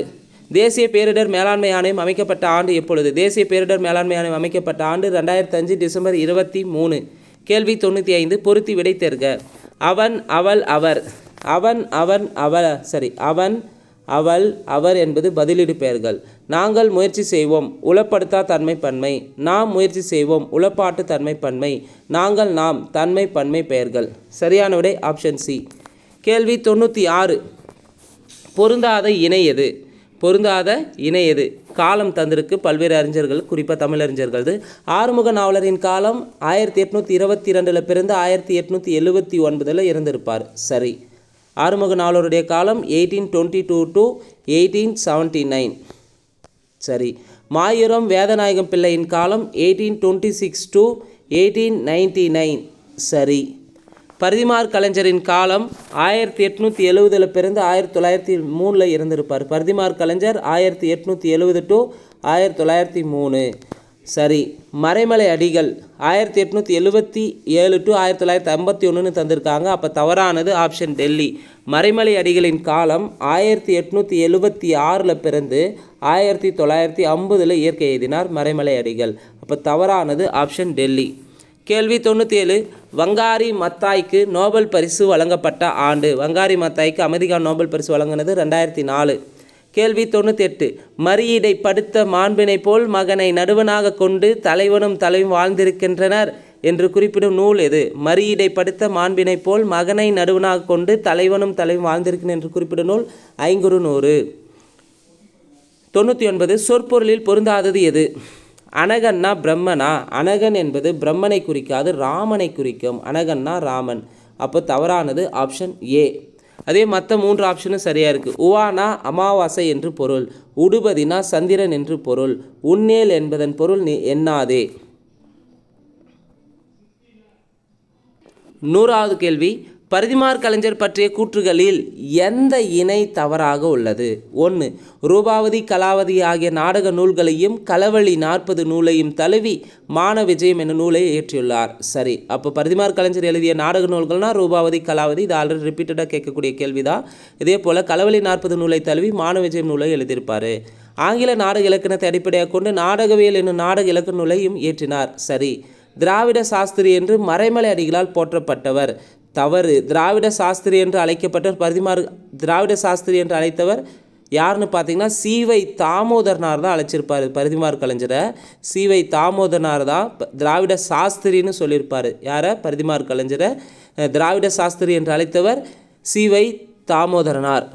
தேசிய பேரிடர் மேலாண்மை ஆணையம் அமைக்கப்பட்ட ஆண்டு எப்பொழுது? தேசிய பேரிடர் மேலாண்மை ஆணையம் அமைக்கப்பட்ட ஆண்டு 2005 டிசம்பர் 23. கேள்வி 95. பொருத்தி விடை தேர்க. அவன் அவள் அவர். அவன் அவன் அவள் சரி அவன் அவள் அவர் என்பது பதிலீடு பெயர்கள். நாங்கள் முயற்சி செய்வோம் உளப்படுத்தா தன்மை பன்மை. நாம் முயற்சி செய்வோம் உளப்பாட்டு தன்மை பன்மை. நாங்கள் நாம் தன்மை பன்மை பெயர்கள். சரியான விடை ஆப்ஷன் சி. கேள்வி 96. பொருந்தாத இணை எது? பொருந்தாத இணை எது? காலம் தந்திருக்கு பல்வேறு அறிஞர்கள், குறிப்பாக தமிழறிஞர்கள். ஆறுமுக நாவலரின் காலம் 1822 பிறந்து 1879 இறந்திருப்பார். சரி. ஆறுமுக நாவலருடைய காலம் 1822 to 1879. சரி. மாயூரம் வேதநாயகம் பிள்ளையின் காலம் 1826 to 1899. சரி. பரிதிமார் கலைஞரின் காலம் 1870 பிறந்து 1903 இறந்திருப்பார். பரிதிமார் கலைஞர் 1870 to 1903. சரி. மறைமலை அடிகள் 1877 to 1951 தந்திருக்காங்க. அப்போ தவறானது ஆப்ஷன் டெல்லி. மறைமலை அடிகளின் காலம் 1876 பிறந்து 1950 இயற்கை எழுதினார் மறைமலை அடிகள். அப்போ தவறானது ஆப்ஷன் டெல்லி. கேள்வி 97. வங்காரி மத்தாய்க்கு நோபல் பரிசு வழங்கப்பட்ட ஆண்டு? வங்காரி மத்தாய்க்கு அமைதிக்கான நோபல் பரிசு வழங்கினது 2004. கேள்வி 98. மறியீடை படுத்த மாண்பினை போல் மகனை நடுவனாக கொண்டு தலைவனும் தலைவும் வாழ்ந்திருக்கின்றனர் என்று குறிப்பிடும் நூல் எது? மறியீடை படுத்த மாண்பினை போல் மகனை நடுவனாக கொண்டு தலைவனும் தலைவும் வாழ்ந்திருக்கின்றனர் என்று குறிப்பிடும் நூல் ஐங்குறுநூறு. 99. சொற்பொருளில் பொருந்தாதது எது? அனகன்னா பிரம்மனா? அனகன் என்பது பிரம்மனை குறிக்காது ராமனை குறிக்கும். அனகன்னா ராமன். அப்போ தவறானது ஆப்ஷன் ஏ. அதே மற்ற 3 ஆப்ஷனும் சரியாக இருக்குது. உவானா அமாவாசை என்று பொருள். உடுபதினா சந்திரன் என்று பொருள். உன்னேல் என்பதன் பொருள் நீ எண்ணாதே. 100வது கேள்வி. பரிதிமார் கலைஞர் பற்றிய கூற்றுகளில் எந்த இணை தவறாக உள்ளது? 1. ரூபாவதி கலாவதி ஆகிய நாடக நூல்களையும் களவழி 40 நூலையும் தழுவி மான விஜயம் என்ற நூலை இயற்றியுள்ளார். சரி. அப்போ பரிதிமார் கலைஞர் எழுதிய நாடக நூல்கள்னா ரூபாவதி கலாவதி. இது ஆல்ரெடி ரிப்பீட்டடாக கேட்கக்கூடிய கேள்வி தான். இதே போல் களவழி 40 நூலை தழுவி மான விஜயம் நூலை எழுதியிருப்பார். ஆங்கில நாடக இலக்கணத்தை அடிப்படையாக கொண்டு நாடகவியல் என்னும் நாடக இலக்கண நூலையும் இயற்றினார். சரி. திராவிட சாஸ்திரி என்று மறைமலை அடிகளால் போற்றப்பட்டவர். தவறு. திராவிட சாஸ்திரி என்று அழைக்கப்பட்டவர் பரிதிமார். திராவிட சாஸ்திரி என்று அழைத்தவர் யாருன்னு பார்த்தீங்கன்னா சீவை தாமோதரனார் தான் அழைச்சிருப்பார். பரிதிமார் கலைஞரை சீவை தாமோதரனார் தான் திராவிட சாஸ்திரின்னு சொல்லியிருப்பார். யாரை? பரிதிமார் கலைஞரை திராவிட சாஸ்திரி என்று அழைத்தவர் சீவை தாமோதரனார்.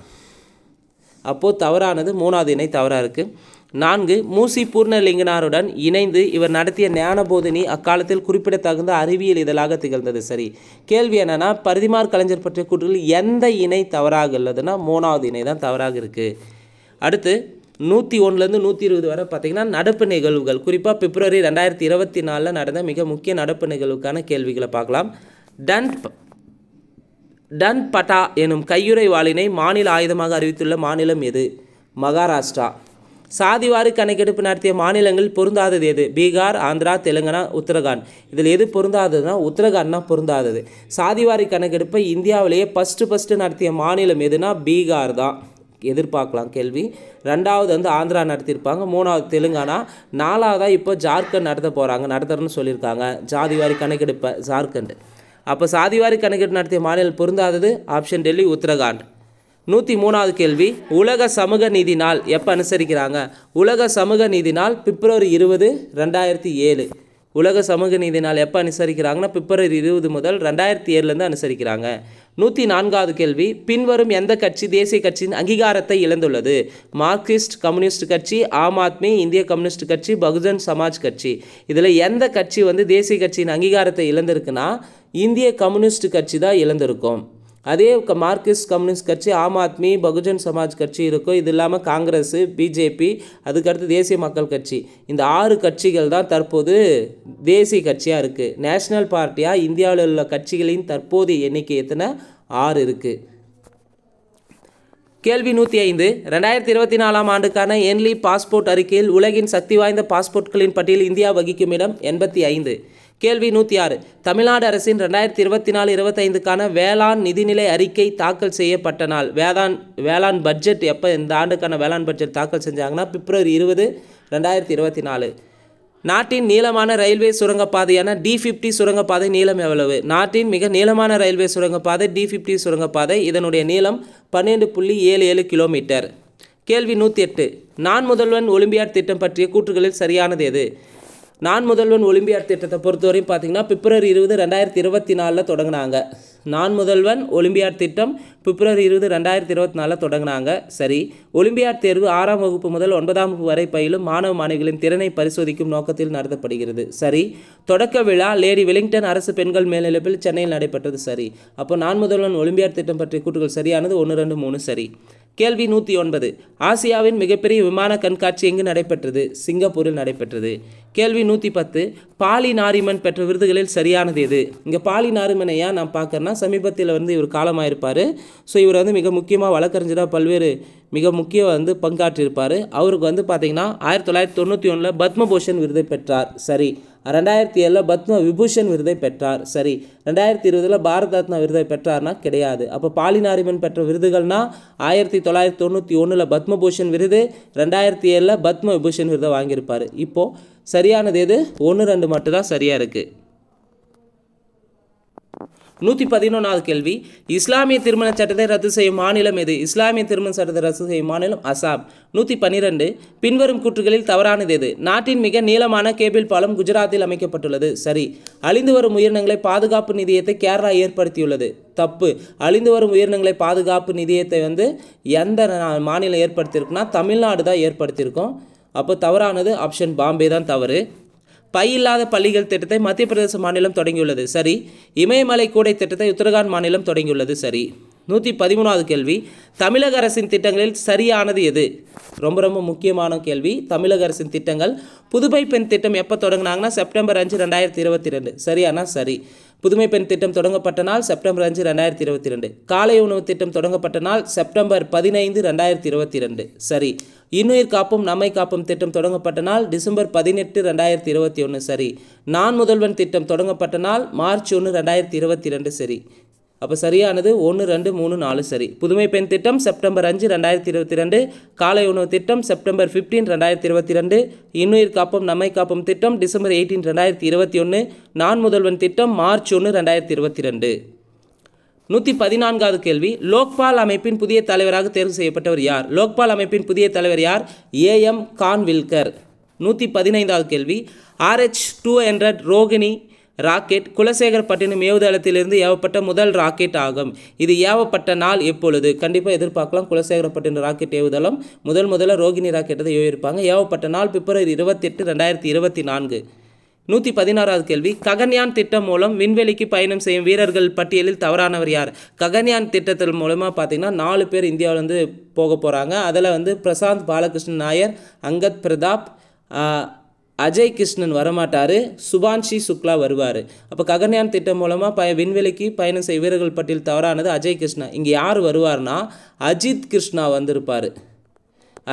அப்போது தவறானது 3வது இணை தவறாக இருக்குது. 4. மூசி பூர்ணலிங்கனாருடன் இணைந்து இவர் நடத்திய ஞானபோதினி அக்காலத்தில் குறிப்பிடத்தகுந்த அறிவியல் இதழாக திகழ்ந்தது. சரி. கேள்வி என்னன்னா பரிதிமார் கலைஞர் பற்றிய கூற்றுகளில் எந்த இணை தவறாக உள்ளதுன்னா 3வது இணை தான் தவறாக இருக்குது. அடுத்து 101 120 வரை பார்த்திங்கன்னா நடப்பு நிகழ்வுகள், குறிப்பாக பிப்ரவரி 2024 நடந்த மிக முக்கிய நடப்பு நிகழ்வுக்கான கேள்விகளை பார்க்கலாம். டன் பட்டா எனும் கையுறை வாளினை மாநில ஆயுதமாக அறிவித்துள்ள மாநிலம் எது? மகாராஷ்டிரா. சாதிவாரி கணக்கெடுப்பு நடத்திய மாநிலங்கள் பொருந்தாதது எது? பீகார், ஆந்திரா, தெலுங்கானா, உத்தரகாண்ட். இதில் எது பொருந்தாததுன்னா உத்தரகாண்ட்னா பொருந்தாதது. சாதிவாரி கணக்கெடுப்பை இந்தியாவிலேயே ஃபஸ்ட்டு நடத்திய மாநிலம் எதுனா பீகார் தான். எதிர்பார்க்கலாம் கேள்வி. 2வது ஆந்திரா நடத்தியிருப்பாங்க. 3வது தெலுங்கானா. 4வதாக இப்போ ஜார்க்கண்ட் நடத்துறேன்னு சொல்லியிருக்காங்க சாதிவாரி கணக்கெடுப்பை ஜார்க்கண்ட். அப்போ சாதிவாரி கணக்கெடுப்பு நடத்திய மாநிலம் பொருந்தாதது ஆப்ஷன் டெல்லி, உத்தரகாண்ட். 103வது கேள்வி. உலக சமூக நீதி நாள் எப்போ அனுசரிக்கிறாங்க? உலக சமூக நீதி நாள் பிப்ரவரி 20, 2007. உலக சமூக நீதி நாள் எப்போ அனுசரிக்கிறாங்கன்னா பிப்ரவரி 20 முதல் 2007 அனுசரிக்கிறாங்க. 104வது கேள்வி. பின்வரும் எந்த கட்சி தேசிய கட்சியின் அங்கீகாரத்தை இழந்துள்ளது? மார்க்சிஸ்ட் கம்யூனிஸ்ட் கட்சி, ஆம் ஆத்மி, இந்திய கம்யூனிஸ்ட் கட்சி, பகுஜன் சமாஜ் கட்சி. இதில் எந்த கட்சி தேசிய கட்சியின் அங்கீகாரத்தை இழந்திருக்குன்னா இந்திய கம்யூனிஸ்ட் கட்சி தான் இழந்திருக்கும். அதே மார்க்சிஸ்ட் கம்யூனிஸ்ட் கட்சி, ஆம் ஆத்மி, பகுஜன் சமாஜ் கட்சி இருக்கும். இது இல்லாமல் காங்கிரஸ், பிஜேபி, அதுக்கடுத்து தேசிய மக்கள் கட்சி. இந்த 6 கட்சிகள் தான் தற்போது தேசிய கட்சியாக இருக்குது. நேஷனல் பார்ட்டியாக இந்தியாவில் உள்ள கட்சிகளின் தற்போதைய எண்ணிக்கை எத்தனை? 6 இருக்குது. கேள்வி 105. 2024 ஆண்டுக்கான என்லி பாஸ்போர்ட் அறிக்கையில் உலகின் சக்தி வாய்ந்த பாஸ்போர்ட்களின் பட்டியலில் இந்தியா வகிக்கும் இடம் 85. கேள்வி 106. தமிழ்நாடு அரசின் 2024-25க்கான வேளாண் நிதிநிலை அறிக்கை தாக்கல் செய்யப்பட்ட நாள். வேளாண் பட்ஜெட் எப்போ இந்த ஆண்டுக்கான வேளாண் பட்ஜெட் தாக்கல் செஞ்சாங்கன்னா பிப்ரவரி 20, 2024. நாட்டின் நீளமான ரயில்வே சுரங்கப்பாதையான D50 சுரங்கப்பாதை நீளம் எவ்வளவு? நாட்டின் மிக நீளமான ரயில்வே சுரங்கப்பாதை D50 சுரங்கப்பாதை. இதனுடைய நீளம் 12.77 கிலோமீட்டர். கேள்வி 108. நான் முதல்வன் ஒலிம்பியாட் திட்டம் பற்றிய கூற்றுகளில் சரியானது எது? நான் முதல்வன் ஒலிம்பியாட் திட்டத்தை பொறுத்தவரையும் பார்த்தீங்கன்னா பிப்ரவரி 20, 2024 தொடங்கினாங்க. நான் முதல்வன் ஒலிம்பியாட் திட்டம் பிப்ரவரி 20, 2024 தொடங்கினாங்க. சரி. ஒலிம்பியாட் தேர்வு 6ஆம் வகுப்பு முதல் 9ஆம் வகுப்பு வரை பயிலும் மாணவ மாணவிகளின் திறனை பரிசோதிக்கும் நோக்கத்தில் நடத்தப்படுகிறது. சரி. தொடக்க விழா லேடி வெலிங்டன் அரசு பெண்கள் மேல்நிலைப்பள்ளி சென்னையில் நடைபெற்றது. சரி. அப்போ நான் முதல்வன் ஒலிம்பியாட் திட்டம் பற்றிய கூற்றுகள் சரியானது 1, 2, 3 சரி. கேள்வி 109. ஆசியாவின் மிகப்பெரிய விமான கண்காட்சி எங்கு நடைபெற்றது? சிங்கப்பூரில் நடைபெற்றது. கேள்வி 110. பாலி நாரிமன் பெற்ற விருதுகளில் சரியானது எது? இங்கே பாலி நாரிமனை ஏன் நான் பார்க்கறேன்னா சமீபத்தில் இவர் காலமாயிருப்பார். ஸோ இவர் மிக முக்கியமாக வழக்கறிஞராக பல்வேறு மிக முக்கிய பங்காற்றியிருப்பார். அவருக்கு பார்த்தீங்கன்னா 1991 பத்மபூஷன் விருதை பெற்றார். சரி. 2007 பத்ம விபூஷன் விருதை பெற்றார். சரி. 2020 பாரத ரத்னா விருதை பெற்றார்னா கிடையாது. அப்போ பாலி நாரிமன் பெற்ற விருதுகள்னா 1991 பத்மபூஷன் விருது, 2007 பத்ம விபூஷன் விருதை வாங்கியிருப்பார். இப்போது சரியானது எது? 1, 2 மட்டும்தான் சரியாக இருக்குது. 111வது கேள்வி. இஸ்லாமிய திருமண சட்டத்தை ரத்து செய்யும் மாநிலம் எது? இஸ்லாமிய திருமண சட்டத்தை ரத்து செய்யும் மாநிலம் அசாம். 112. பின்வரும் கூற்றுகளில் தவறானது எது? நாட்டின் மிக நீளமான கேபிள் பாலம் குஜராத்தில் அமைக்கப்பட்டுள்ளது. சரி. அழிந்து வரும் உயிரினங்களை பாதுகாப்பு நிதியத்தை கேரளா ஏற்படுத்தியுள்ளது. தப்பு. அழிந்து வரும் உயிரினங்களை பாதுகாப்பு நிதியத்தை எந்த மாநிலம் ஏற்படுத்தியிருக்குன்னா தமிழ்நாடு தான் ஏற்படுத்தியிருக்கோம். அப்போ தவறானது ஆப்ஷன் பாம்பே தான் தவறு. பையில்லாத பள்ளிகள் திட்டத்தை மத்திய பிரதேச மாநிலம் தொடங்கியுள்ளது. சரி. இமயமலை கூடை திட்டத்தை உத்தரகாண்ட் மாநிலம் தொடங்கியுள்ளது. சரி. 113வது கேள்வி. தமிழக அரசின் திட்டங்களில் சரியானது எது? ரொம்ப முக்கியமான கேள்வி. தமிழக அரசின் திட்டங்கள். புதுமை பெண் திட்டம் எப்போ தொடங்கினாங்கன்னா செப்டம்பர் 5, 2022. சரியானா? சரி. புதுமை பெண் திட்டம் தொடங்கப்பட்ட நாள் செப்டம்பர் 5, 2022. காலை உணவு திட்டம் தொடங்கப்பட்ட நாள் செப்டம்பர் 15, 2022. சரி. இன்னுயிர் காப்பும் நம்மை காப்பும் திட்டம் தொடங்கப்பட்ட நாள் டிசம்பர் 18, 2021. சரி. நான் முதல்வன் திட்டம் தொடங்கப்பட்ட நாள் மார்ச் 1, 2022. சரி. அப்போ சரியானது 1, 2, 3, 4 சரி. புதுமை பெண் திட்டம் செப்டம்பர் 5, 2022. காலை உணவு திட்டம் செப்டம்பர் 15, 2022. இன்னுயிர் காப்பும் நம்மை காப்பும் திட்டம் டிசம்பர் 18, 2021. நான் முதல்வன் திட்டம் மார்ச் 1, 2022. 114வது கேள்வி. லோக்பால் அமைப்பின் புதிய தலைவராக தேர்வு செய்யப்பட்டவர் யார்? லோக்பால் அமைப்பின் புதிய தலைவர் யார்? AM கான்வில்கர். 115வது கேள்வி. RH-200 ரோகிணி ராக்கெட் குலசேகரப்பட்டினம் ஏவுதளத்திலிருந்து ஏவப்பட்ட முதல் ராக்கெட் ஆகும். இது ஏவப்பட்ட நாள் எப்பொழுது? கண்டிப்பாக எதிர்பார்க்கலாம். குலசேகரப்பட்டினம் ராக்கெட் ஏவுதளம் முதல்ல ரோகிணி ராக்கெட்டை தான் ஏவிருப்பாங்க. ஏவப்பட்ட நாள் பிப்ரவரி 28, 2024. 116வது கேள்வி. ககன்யான் திட்டம் மூலம் விண்வெளிக்கு பயணம் செய்யும் வீரர்கள் பட்டியலில் தவறானவர் யார்? ககன்யான் திட்டத்தின் மூலமாக பார்த்தீங்கன்னா 4 பேர் இந்தியாவிலேருந்து போக போகிறாங்க. அதில் பிரசாந்த் பாலகிருஷ்ணன் நாயர், அங்கத் பிரதாப், அஜய் கிருஷ்ணன் வரமாட்டார், சுபான்ஷி சுக்லா வருவார். அப்போ ககன்யான் திட்டம் மூலமாக விண்வெளிக்கு பயணம் செய்யும் வீரர்கள் பட்டியல் தவறானது அஜய் கிருஷ்ணா. இங்கே யார் வருவார்னா அஜித் கிருஷ்ணா வந்திருப்பார்.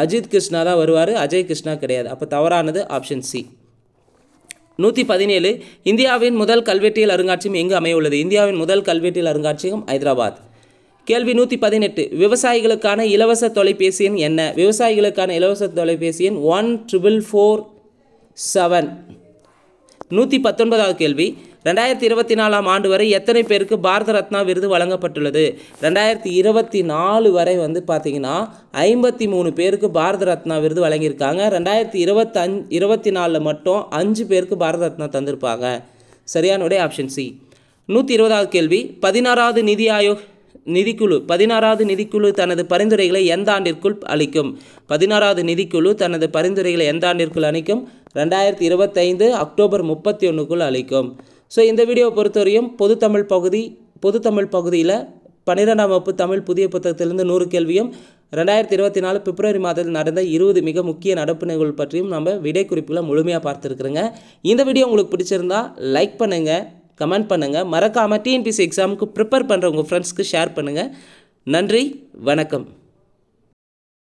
அஜித் கிருஷ்ணா தான் வருவார், அஜய் கிருஷ்ணா கிடையாது. அப்போ தவறானது ஆப்ஷன் சி. 117. இந்தியாவின் முதல் கல்வெட்டியல் அருங்காட்சியகம் எங்கு அமைய உள்ளது? இந்தியாவின் முதல் கல்வெட்டியல் அருங்காட்சியகம் ஹைதராபாத். கேள்வி 118. விவசாயிகளுக்கான இலவச தொலைபேசி எண் என்ன? விவசாயிகளுக்கான இலவச தொலைபேசி எண் 14447. 119வது கேள்வி. 2024 ஆண்டு வரை எத்தனை பேருக்கு பாரத ரத்னா விருது வழங்கப்பட்டுள்ளது? 2024 வரை பார்த்தீங்கன்னா 53 பேருக்கு பாரத ரத்னா விருது வழங்கியிருக்காங்க. 2024 மட்டும் 5 பேருக்கு பாரத ரத்னா தந்திருப்பாங்க. சரியான விடை ஆப்ஷன் சி. 120வது கேள்வி. 16வது நிதி ஆயோக் பதினாறாவது நிதிக்குழு தனது பரிந்துரைகளை எந்த ஆண்டிற்குள் அளிக்கும்? 16வது நிதிக்குழு தனது பரிந்துரைகளை எந்த ஆண்டிற்குள் அளிக்கும்? 2025 அக்டோபர் 31க்குள் அளிக்கும். ஸோ இந்த வீடியோவை பொறுத்தவரையும் பொதுத்தமிழ் பகுதியில் 12ஆம் வகுப்பு தமிழ் புதிய புத்தகத்திலிருந்து 100 கேள்வியும் 2024 பிப்ரவரி மாதத்தில் நடந்த 20 மிக முக்கிய நடப்பு நிகழ்வுகள் பற்றியும் நம்ம விடை குறிப்புகளை முழுமையாக பார்த்துருக்குறோங்க. இந்த வீடியோ உங்களுக்கு பிடிச்சிருந்தா லைக் பண்ணுங்கள், கமெண்ட் பண்ணுங்கள், மறக்காமல் டிஎன்பிஎஸ்சி எக்ஸாமுக்கு ப்ரிப்பேர் பண்ணுற உங்கள் ஃப்ரெண்ட்ஸ்க்கு ஷேர் பண்ணுங்கள். நன்றி, வணக்கம்.